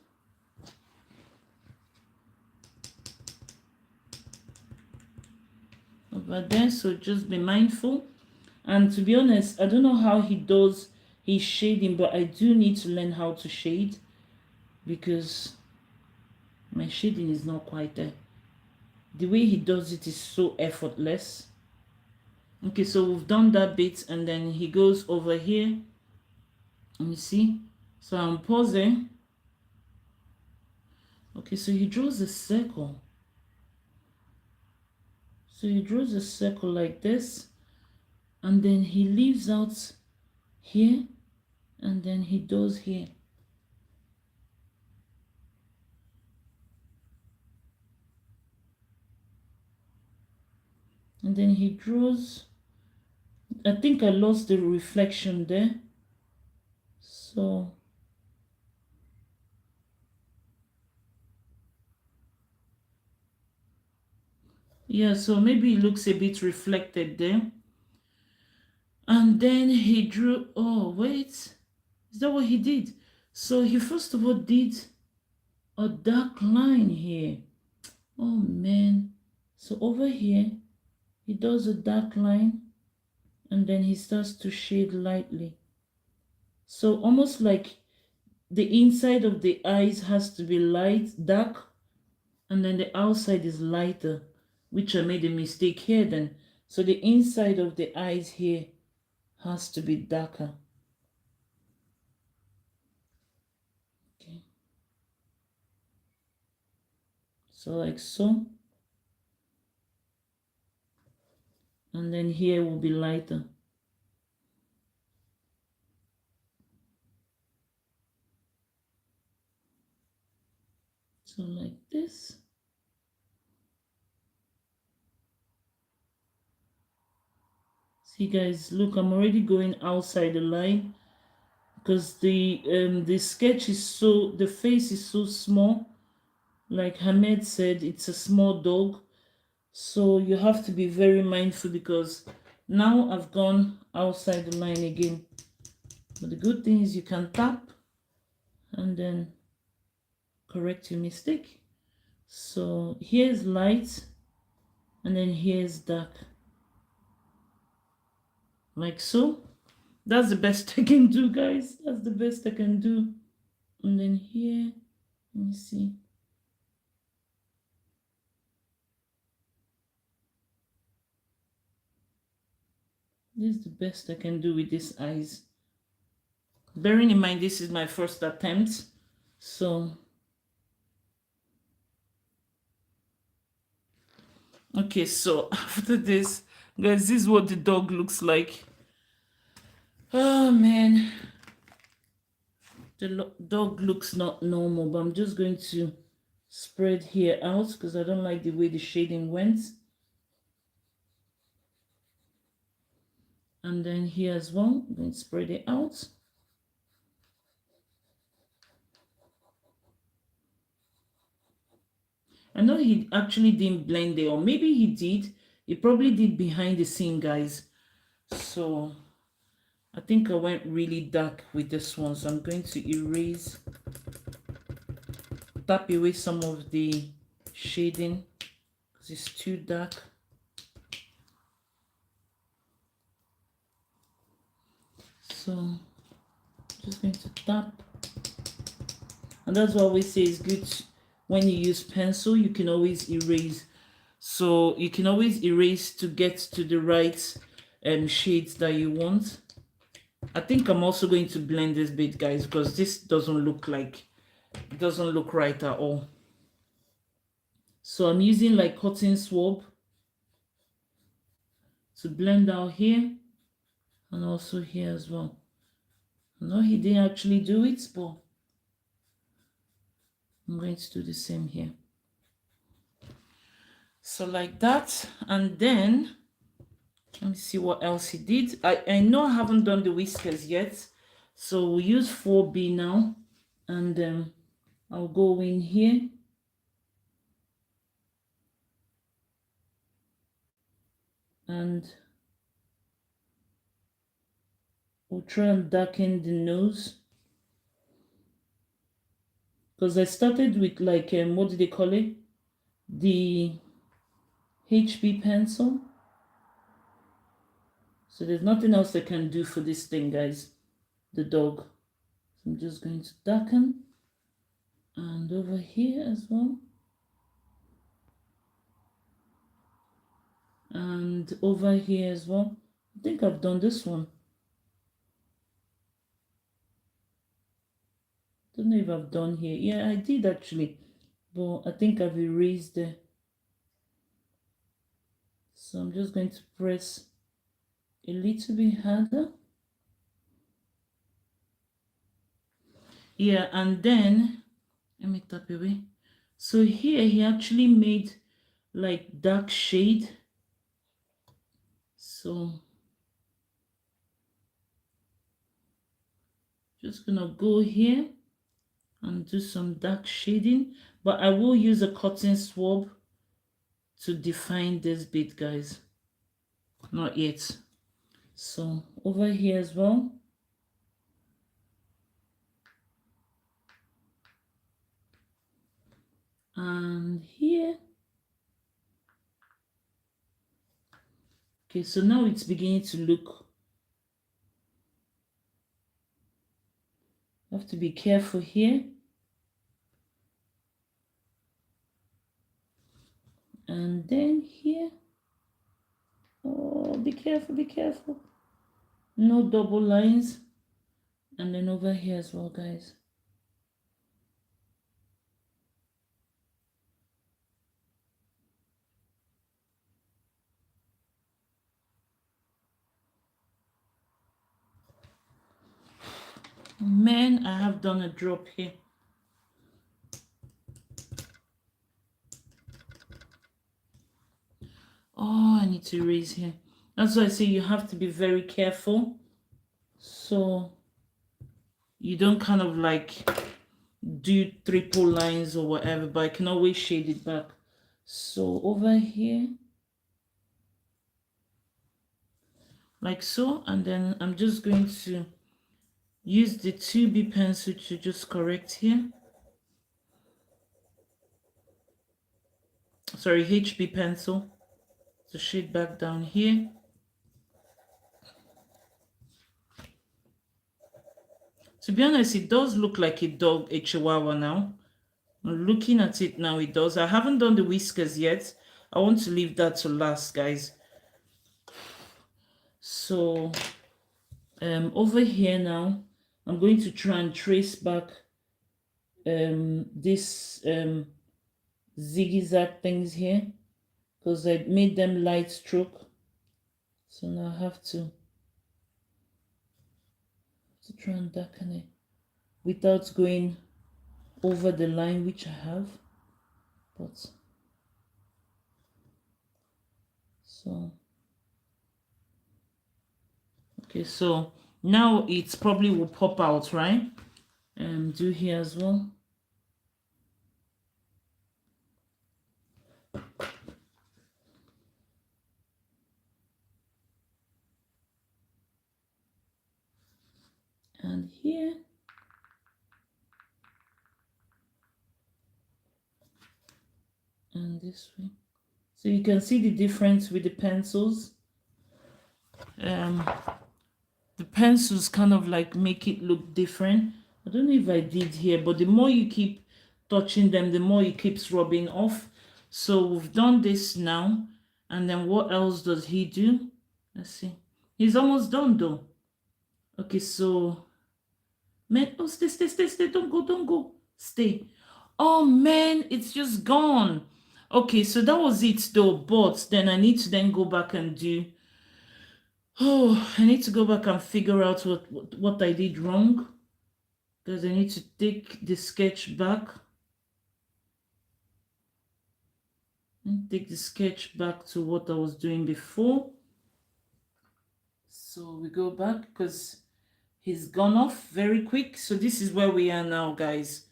Over there, so just be mindful. And to be honest, I don't know how he does his shading, but I do need to learn how to shade because my shading is not quite there. The way he does it is so effortless. Okay, so we've done that bit, and then he goes over here. Let me see. So I'm pausing. Okay, so he draws a circle. So he draws a circle like this, and then he leaves out here, and then he does here. And then he draws, I think I lost the reflection there. So yeah, so maybe it looks a bit reflected there. And then he drew, oh wait, is that what he did? So he first of all did a dark line here. Oh man. So over here, he does a dark line and then he starts to shade lightly. So almost like the inside of the eyes has to be light, dark, and then the outside is lighter, which I made a mistake here then. So the inside of the eyes here has to be darker. Okay. So like so. And then here will be lighter. So like this. See guys, look, I'm already going outside the line because the sketch is so, the face is so small. Like Hamed said, it's a small dog. So you have to be very mindful because now I've gone outside the line again. But the good thing is you can tap and then correct your mistake. So here's light and then here's dark. Like so. That's the best I can do, guys. That's the best I can do. And then here, let me see. This is the best I can do with these eyes. Bearing in mind, this is my first attempt. So, okay, so after this, guys, this is what the dog looks like. Oh, man. The dog looks not normal, but I'm just going to spread here out because I don't like the way the shading went. And then here as well, I'm going to spread it out. I know he actually didn't blend it, or maybe he did. He probably did behind the scene, guys. So I think I went really dark with this one. So I'm going to erase, tap away some of the shading because it's too dark. So just going to tap. And that's why we say it's good when you use pencil, you can always erase. So you can always erase to get to the right shades that you want. I think I'm also going to blend this bit, guys, because this doesn't look like, it doesn't look right at all. So I'm using like cotton swab to blend out here And also here as well. No, he didn't actually do it, but I'm going to do the same here. So like that, and then let me see what else he did. I know I haven't done the whiskers yet, so we'll use 4B now, and I'll go in here and we'll try and darken the nose, because I started with like what do they call it, the HB pencil. So there's nothing else I can do for this thing, guys, the dog. So I'm just going to darken, and over here as well, and over here as well. I think I've done this one. Don't know if I've done here. Yeah, I did actually, but I think I've erased there. So I'm just going to press a little bit harder. Yeah, and then let me tap away. So here he actually made like dark shade. So just gonna go here and do some dark shading, but I will use a cotton swab to define this bit, guys. Not yet. So over here as well. And here. Okay, so now it's beginning to look. I have to be careful here. And then here. Oh, be careful, be careful. No double lines. And then over here as well, guys. Man, I have done a drop here. Oh, I need to erase here. That's why I say you have to be very careful, so you don't kind of like do triple lines or whatever, but I can always shade it back. So over here, like so, and then I'm just going to use the 2B pencil to just correct here. Sorry, HB pencil to shade back down here. To be honest, it does look like a dog, a chihuahua now. Looking at it now, it does. I haven't done the whiskers yet. I want to leave that to last, guys. So over here now, I'm going to try and trace back this zigzag things here, because I made them light stroke. So now I have to try and darken it without going over the line, which I have. But so okay, so now it's probably will pop out, right? Do here as well. And here. And this way. So you can see the difference with the pencils. The pencils kind of like make it look different. I don't know if I did here, but the more you keep touching them, the more it keeps rubbing off. So we've done this now. And then what else does he do? Let's see. He's almost done though. Okay, so man, oh, stay, don't go, stay. Oh man, it's just gone. Okay, so that was it though, but then I need to then go back and do Oh, I need to go back and figure out what I did wrong, because I need to take the sketch back. And take the sketch back to what I was doing before. So we go back because he's gone off very quick. So this is where we are now, guys.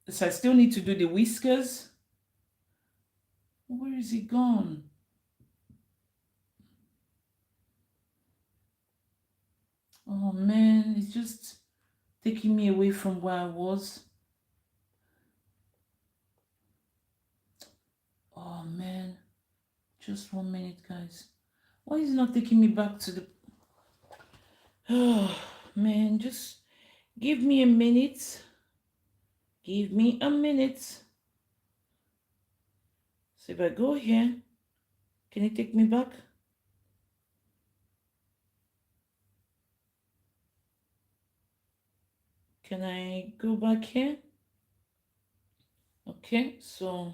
So I still need to do the whiskers. Where is he gone? Oh man, it's just taking me away from where I was. Oh man, just 1 minute, guys. Why is it not taking me back to the... Oh man, just give me a minute. Give me a minute. So if I go here, can you take me back? Can I go back here? Okay, so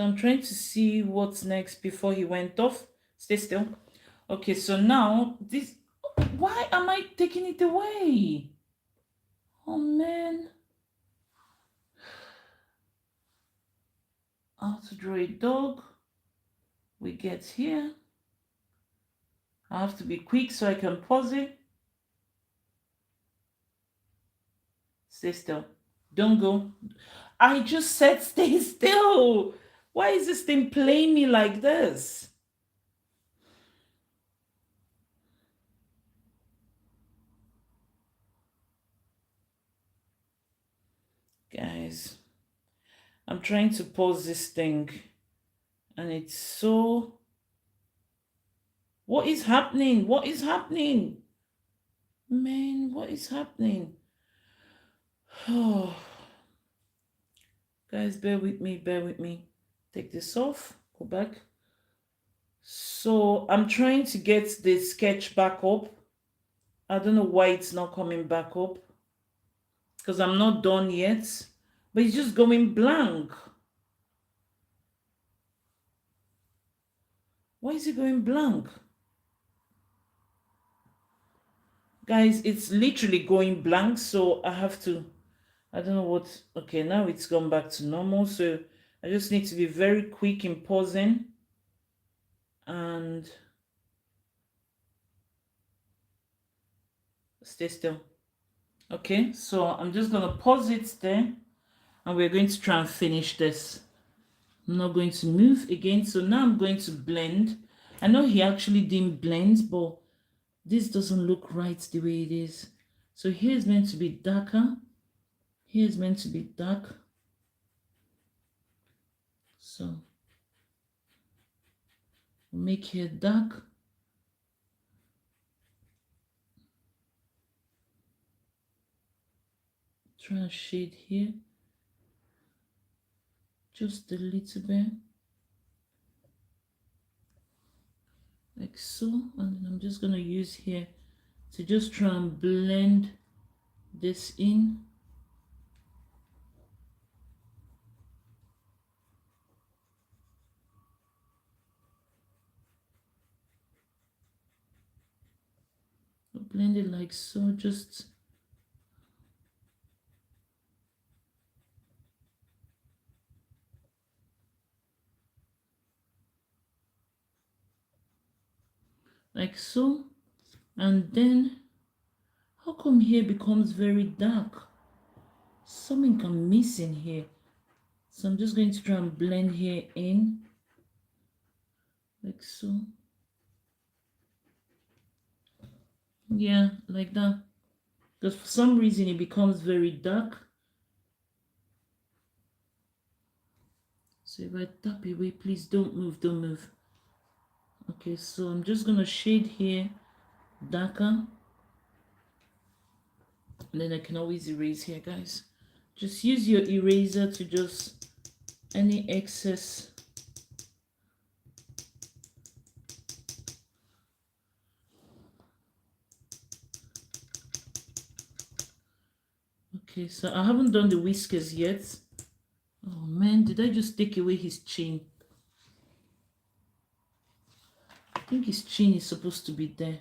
I'm trying to see what's next before he went off. Stay still. Okay, so now this... Why am I taking it away? Oh man. How to draw a dog. We get here. I have to be quick so I can pause it. Stay still. Don't go. I just said stay still. Why is this thing playing me like this? Guys, I'm trying to pause this thing and it's so... What is happening? What is happening? Man, what is happening? Oh, guys, bear with me, bear with me. Take this off, go back. So I'm trying to get the sketch back up. I don't know why it's not coming back up, because I'm not done yet, but it's just going blank. Why is it going blank? Guys, it's literally going blank, so I have to... I don't know what... Okay, now it's gone back to normal, so I just need to be very quick in pausing. And stay still. Okay, so I'm just going to pause it there, and we're going to try and finish this. I'm not going to move again, so now I'm going to blend. I know he actually didn't blend, but this doesn't look right the way it is. So here's meant to be darker. Here's meant to be dark. So we'll make here dark. Try and shade here. Just a little bit. Like so. And I'm just going to use here to just try and blend this in. Blend it like so, just like so. And then how come here becomes very dark? Something I'm missing here. So I'm just going to try and blend here in like so. Yeah, like that. Because for some reason it becomes very dark. So if I tap away, please don't move, don't move. Okay, so I'm just gonna shade here darker. And then I can always erase here, guys. Just use your eraser to just any excess. Okay, so I haven't done the whiskers yet. Oh man, did I just take away his chin? think his chin is supposed to be there.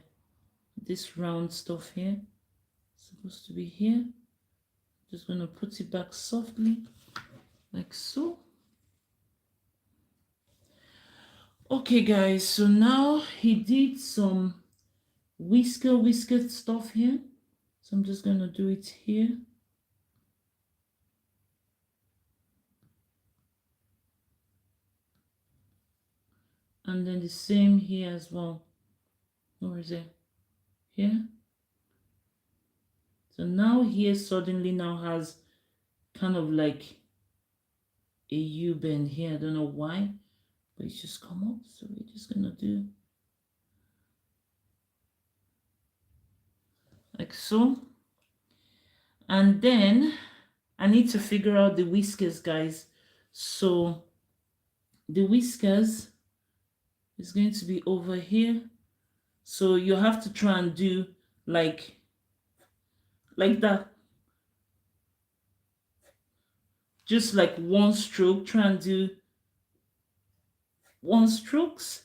This round stuff here is supposed to be here. Just gonna put it back softly, like so. Okay guys, so now he did some whisker stuff here. So I'm just gonna do it here. And then the same here as well. Where is it? Here. So now here suddenly now has kind of like a U bend here. I don't know why, but it's just come up. So we're just gonna do like so. And then I need to figure out the whiskers, guys. So the whiskers is going to be over here. So you have to try and do like that. Just like one stroke. Try and do one strokes.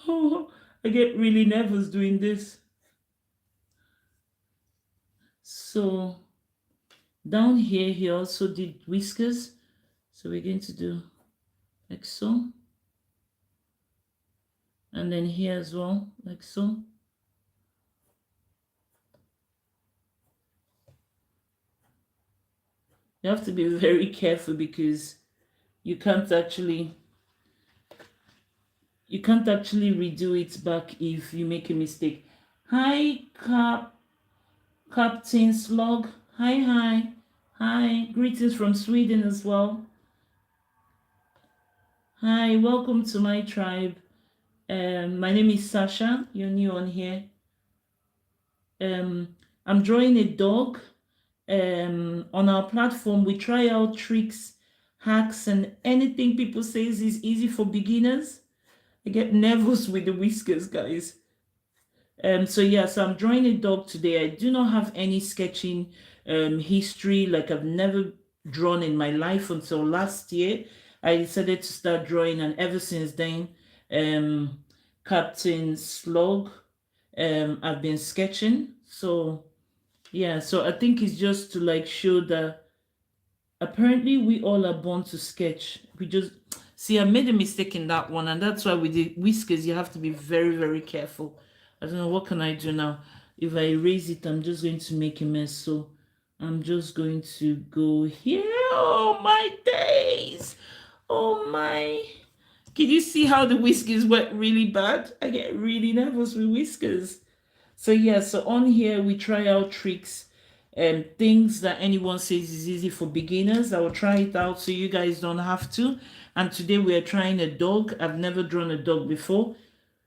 Oh, I get really nervous doing this. So down here, he also did whiskers. So we're going to do like so. And then here as well, like so. You have to be very careful because you can't actually redo it back if you make a mistake. Hi, Captain Slug. Hi. Greetings from Sweden as well. Hi, welcome to my tribe. My name is Sasha. You're new on here. I'm drawing a dog. On our platform, we try out tricks, hacks, and anything people say is easy for beginners. I get nervous with the whiskers, guys. So I'm drawing a dog today. I do not have any sketching history. Like I've never drawn in my life until last year. I decided to start drawing, and ever since then, Captain Slug, I've been sketching. So I think it's just to like show that apparently we all are born to sketch. We just see, I made a mistake in that one, and that's why with the whiskers you have to be very, very careful. I don't know, what can I do now? If I erase it, I'm just going to make a mess. So I'm just going to go here. Oh my days. Oh my. Can you see how the whiskers went really bad? I get really nervous with whiskers. So so on here we try out tricks and things that anyone says is easy for beginners. I will try it out so you guys don't have to. And today we are trying a dog. I've never drawn a dog before.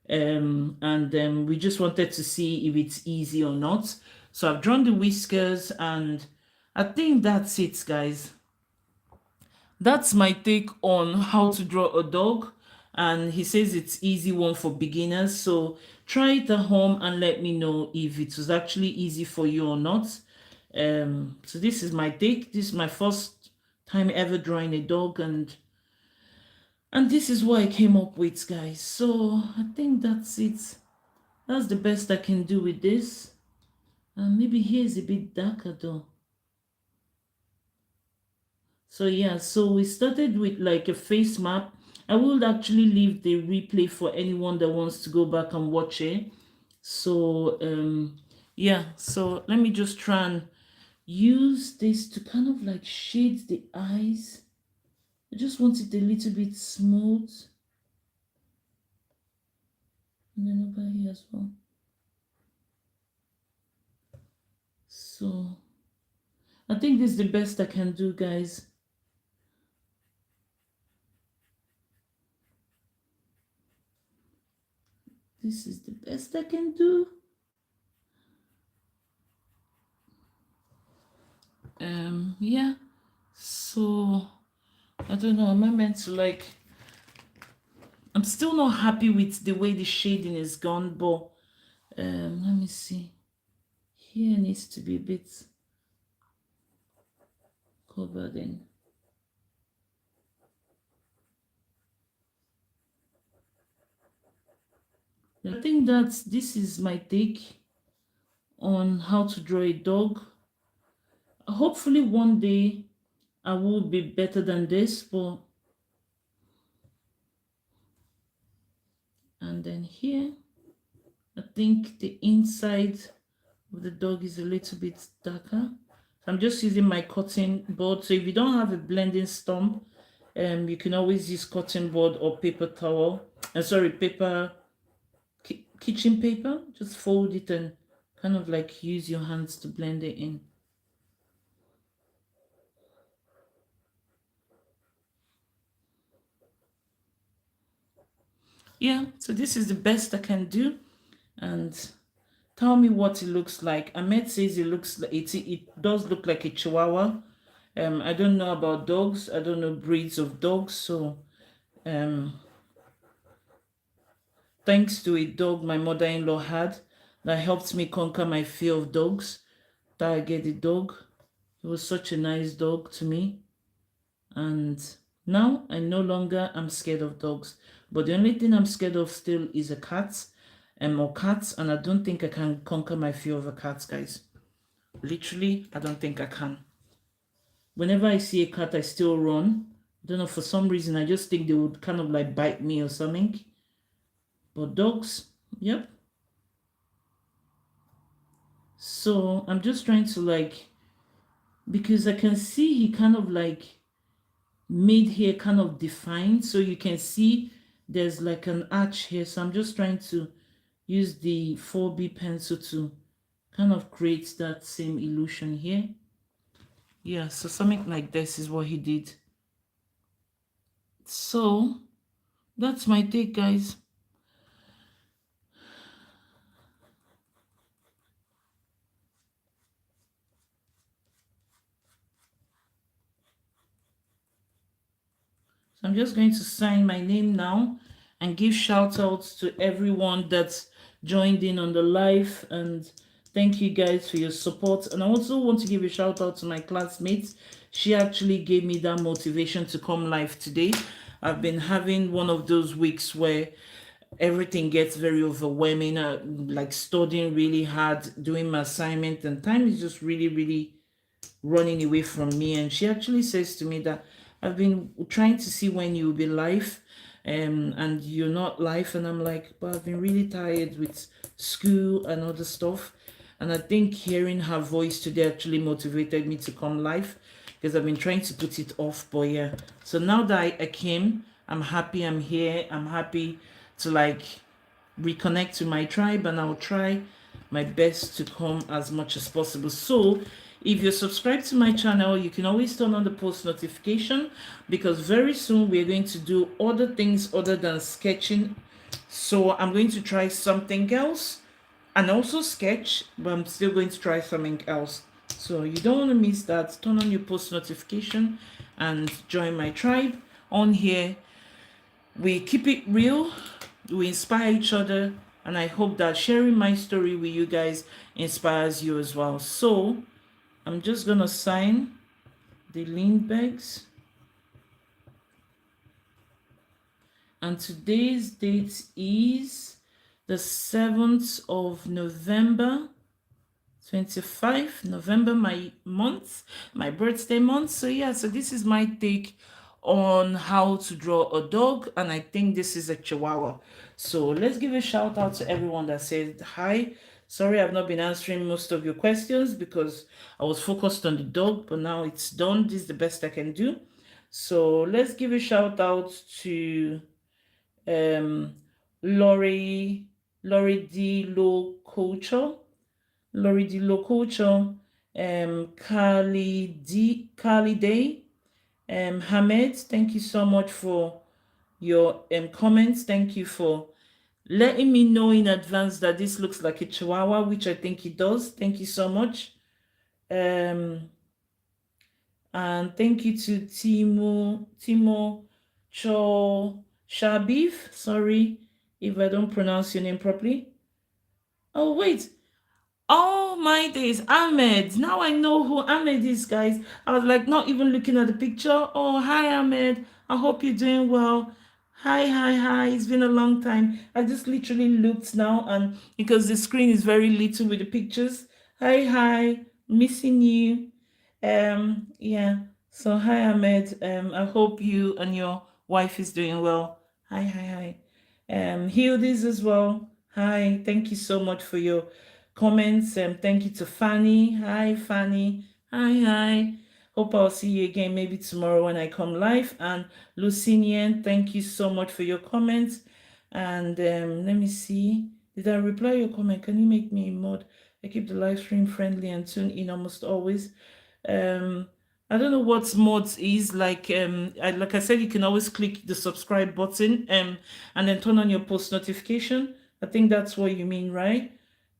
We just wanted to see if it's easy or not. So I've drawn the whiskers, and I think that's it, guys. That's my take on how to draw a dog. And he says it's easy one for beginners. So try it at home and let me know if it was actually easy for you or not. So this is my take. This is my first time ever drawing a dog, and this is what I came up with, guys. So I think that's it. That's the best I can do with this. Maybe here is a bit darker though. So so we started with like a face map. I will actually leave the replay for anyone that wants to go back and watch it. So so let me just try and use this to kind of like shade the eyes. I just want it a little bit smooth. And then over here as well. So I think this is the best I can do, guys. This is the best I can do. So I don't know, am I meant to like, I'm still not happy with the way the shading is gone, but let me see. Here needs to be a bit covered in. I think that this is my take on how to draw a dog. Hopefully one day I will be better than this, but and then here I think the inside of the dog is a little bit darker. So I'm just using my cotton board. So if you don't have a blending stump, you can always use cotton board or paper towel. Sorry, paper kitchen paper. Just fold it and kind of like use your hands to blend it in. Yeah, so this is the best I can do. And tell me what it looks like. Ahmed says it looks like it does look like a chihuahua. I don't know about dogs. I don't know breeds of dogs. So um thanks to a dog my mother-in-law had that helped me conquer my fear of dogs. Tage the dog. He was such a nice dog to me. And now I no longer am scared of dogs. But the only thing I'm scared of still is a cat and more cats. And I don't think I can conquer my fear of a cat, guys. Literally, I don't think I can. Whenever I see a cat, I still run. I don't know, for some reason, I just think they would kind of like bite me or something. But dogs, yep. So I'm just trying to like, because I can see he kind of like made here kind of defined. So you can see there's like an arch here. So I'm just trying to use the 4B pencil to kind of create that same illusion here. Yeah, so something like this is what he did. So that's my take, guys. So I'm just going to sign my name now and give shout outs to everyone that's joined in on the live, and thank you guys for your support. And I also want to give a shout out to my classmates. She actually gave me that motivation to come live today. I've been having one of those weeks where everything gets very overwhelming, like studying really hard, doing my assignment, and time is just really, really running away from me. And she actually says to me that I've been trying to see when you'll be live, and you're not live. And I'm like, but I've been really tired with school and other stuff. And I think hearing her voice today actually motivated me to come live, because I've been trying to put it off. But yeah, so now that I came, I'm happy I'm here. I'm happy to like reconnect to my tribe, and I'll try my best to come as much as possible. So if you're subscribed to my channel, you can always turn on the post notification, because very soon we're going to do other things other than sketching. So I'm going to try something else and also sketch, but I'm still going to try something else. So you don't want to miss that. Turn on your post notification and join my tribe. On here, we keep it real, we inspire each other, and I hope that sharing my story with you guys inspires you as well. So I'm just gonna sign the Lindbergz, and today's date is the 7th of November 25 November, my month, my birthday month. So yeah, so this is my take on how to draw a dog, and I think this is a chihuahua. So let's give a shout out to everyone that said hi. Sorry, I've not been answering most of your questions because I was focused on the dog, but now it's done. This is the best I can do. So let's give a shout out to um Lori D. Low Culture, Lori Di Lococho, Carly Day, Hamed. Thank you so much for your comments. Thank you for letting me know in advance that this looks like a chihuahua, which I think it does. Thank you so much. And thank you to Timo Cho Shabif. Sorry if I don't pronounce your name properly. Oh, wait. Oh my days, Ahmed. Now I know who Ahmed is, guys. I was like not even looking at the picture. Oh, hi, Ahmed. I hope you're doing well. Hi, hi, hi. It's been a long time. I just literally looked now, and because the screen is very little with the pictures. Hi, hi. Missing you. Yeah. So hi Ahmed. I hope you and your wife is doing well. Hi, hi, hi. Hilda's as well. Hi. Thank you so much for your comments. Thank you to Fanny. Hi, Fanny. Hi, hi. Hope I'll see you again maybe tomorrow when I come live. And Lucinian, thank you so much for your comments. And let me see. Did I reply your comment? Can you make me a mod? I keep the live stream friendly and tune in almost always. Um, I don't know what mods is like. Like I said, you can always click the subscribe button and then turn on your post notification. I think that's what you mean, right?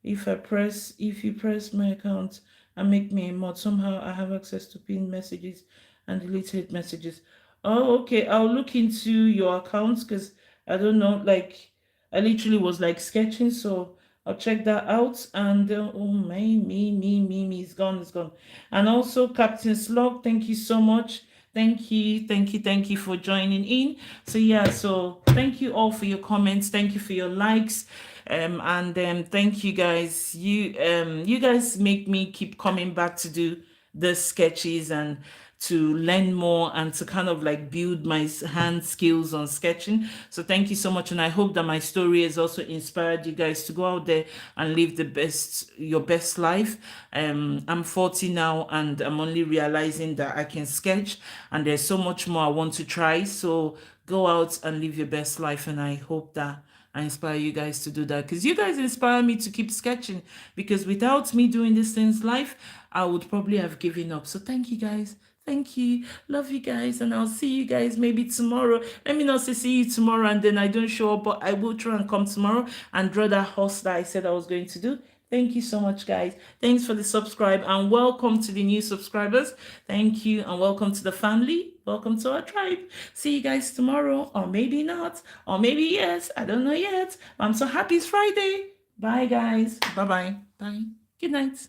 If you press my account and make me a mod, somehow I have access to pinned messages and deleted messages. Oh, okay. I'll look into your accounts because I don't know. Like, I literally was like sketching, so I'll check that out. And oh my, me, it's gone, it's gone. And also, Captain Slog, thank you so much. Thank you for joining in. So yeah, so thank you all for your comments. Thank you for your likes. And thank you guys. You guys make me keep coming back to do the sketches and to learn more and to kind of like build my hand skills on sketching. So thank you so much, and I hope that my story has also inspired you guys to go out there and live your best life. I'm 40 now, and I'm only realizing that I can sketch, and there's so much more I want to try. So go out and live your best life, and I hope that I inspire you guys to do that because you guys inspire me to keep sketching. Because without me doing these things live, I would probably have given up. So thank you guys. Thank you. Love you guys. And I'll see you guys maybe tomorrow. Let me not say see you tomorrow and then I don't show up, but I will try and come tomorrow and draw that horse that I said I was going to do. Thank you so much, guys. Thanks for the subscribe and welcome to the new subscribers. Thank you and welcome to the family. Welcome to our tribe. See you guys tomorrow, or maybe not, or maybe yes. I don't know yet. I'm so happy it's Friday. Bye, guys. Bye bye. Bye. Good night.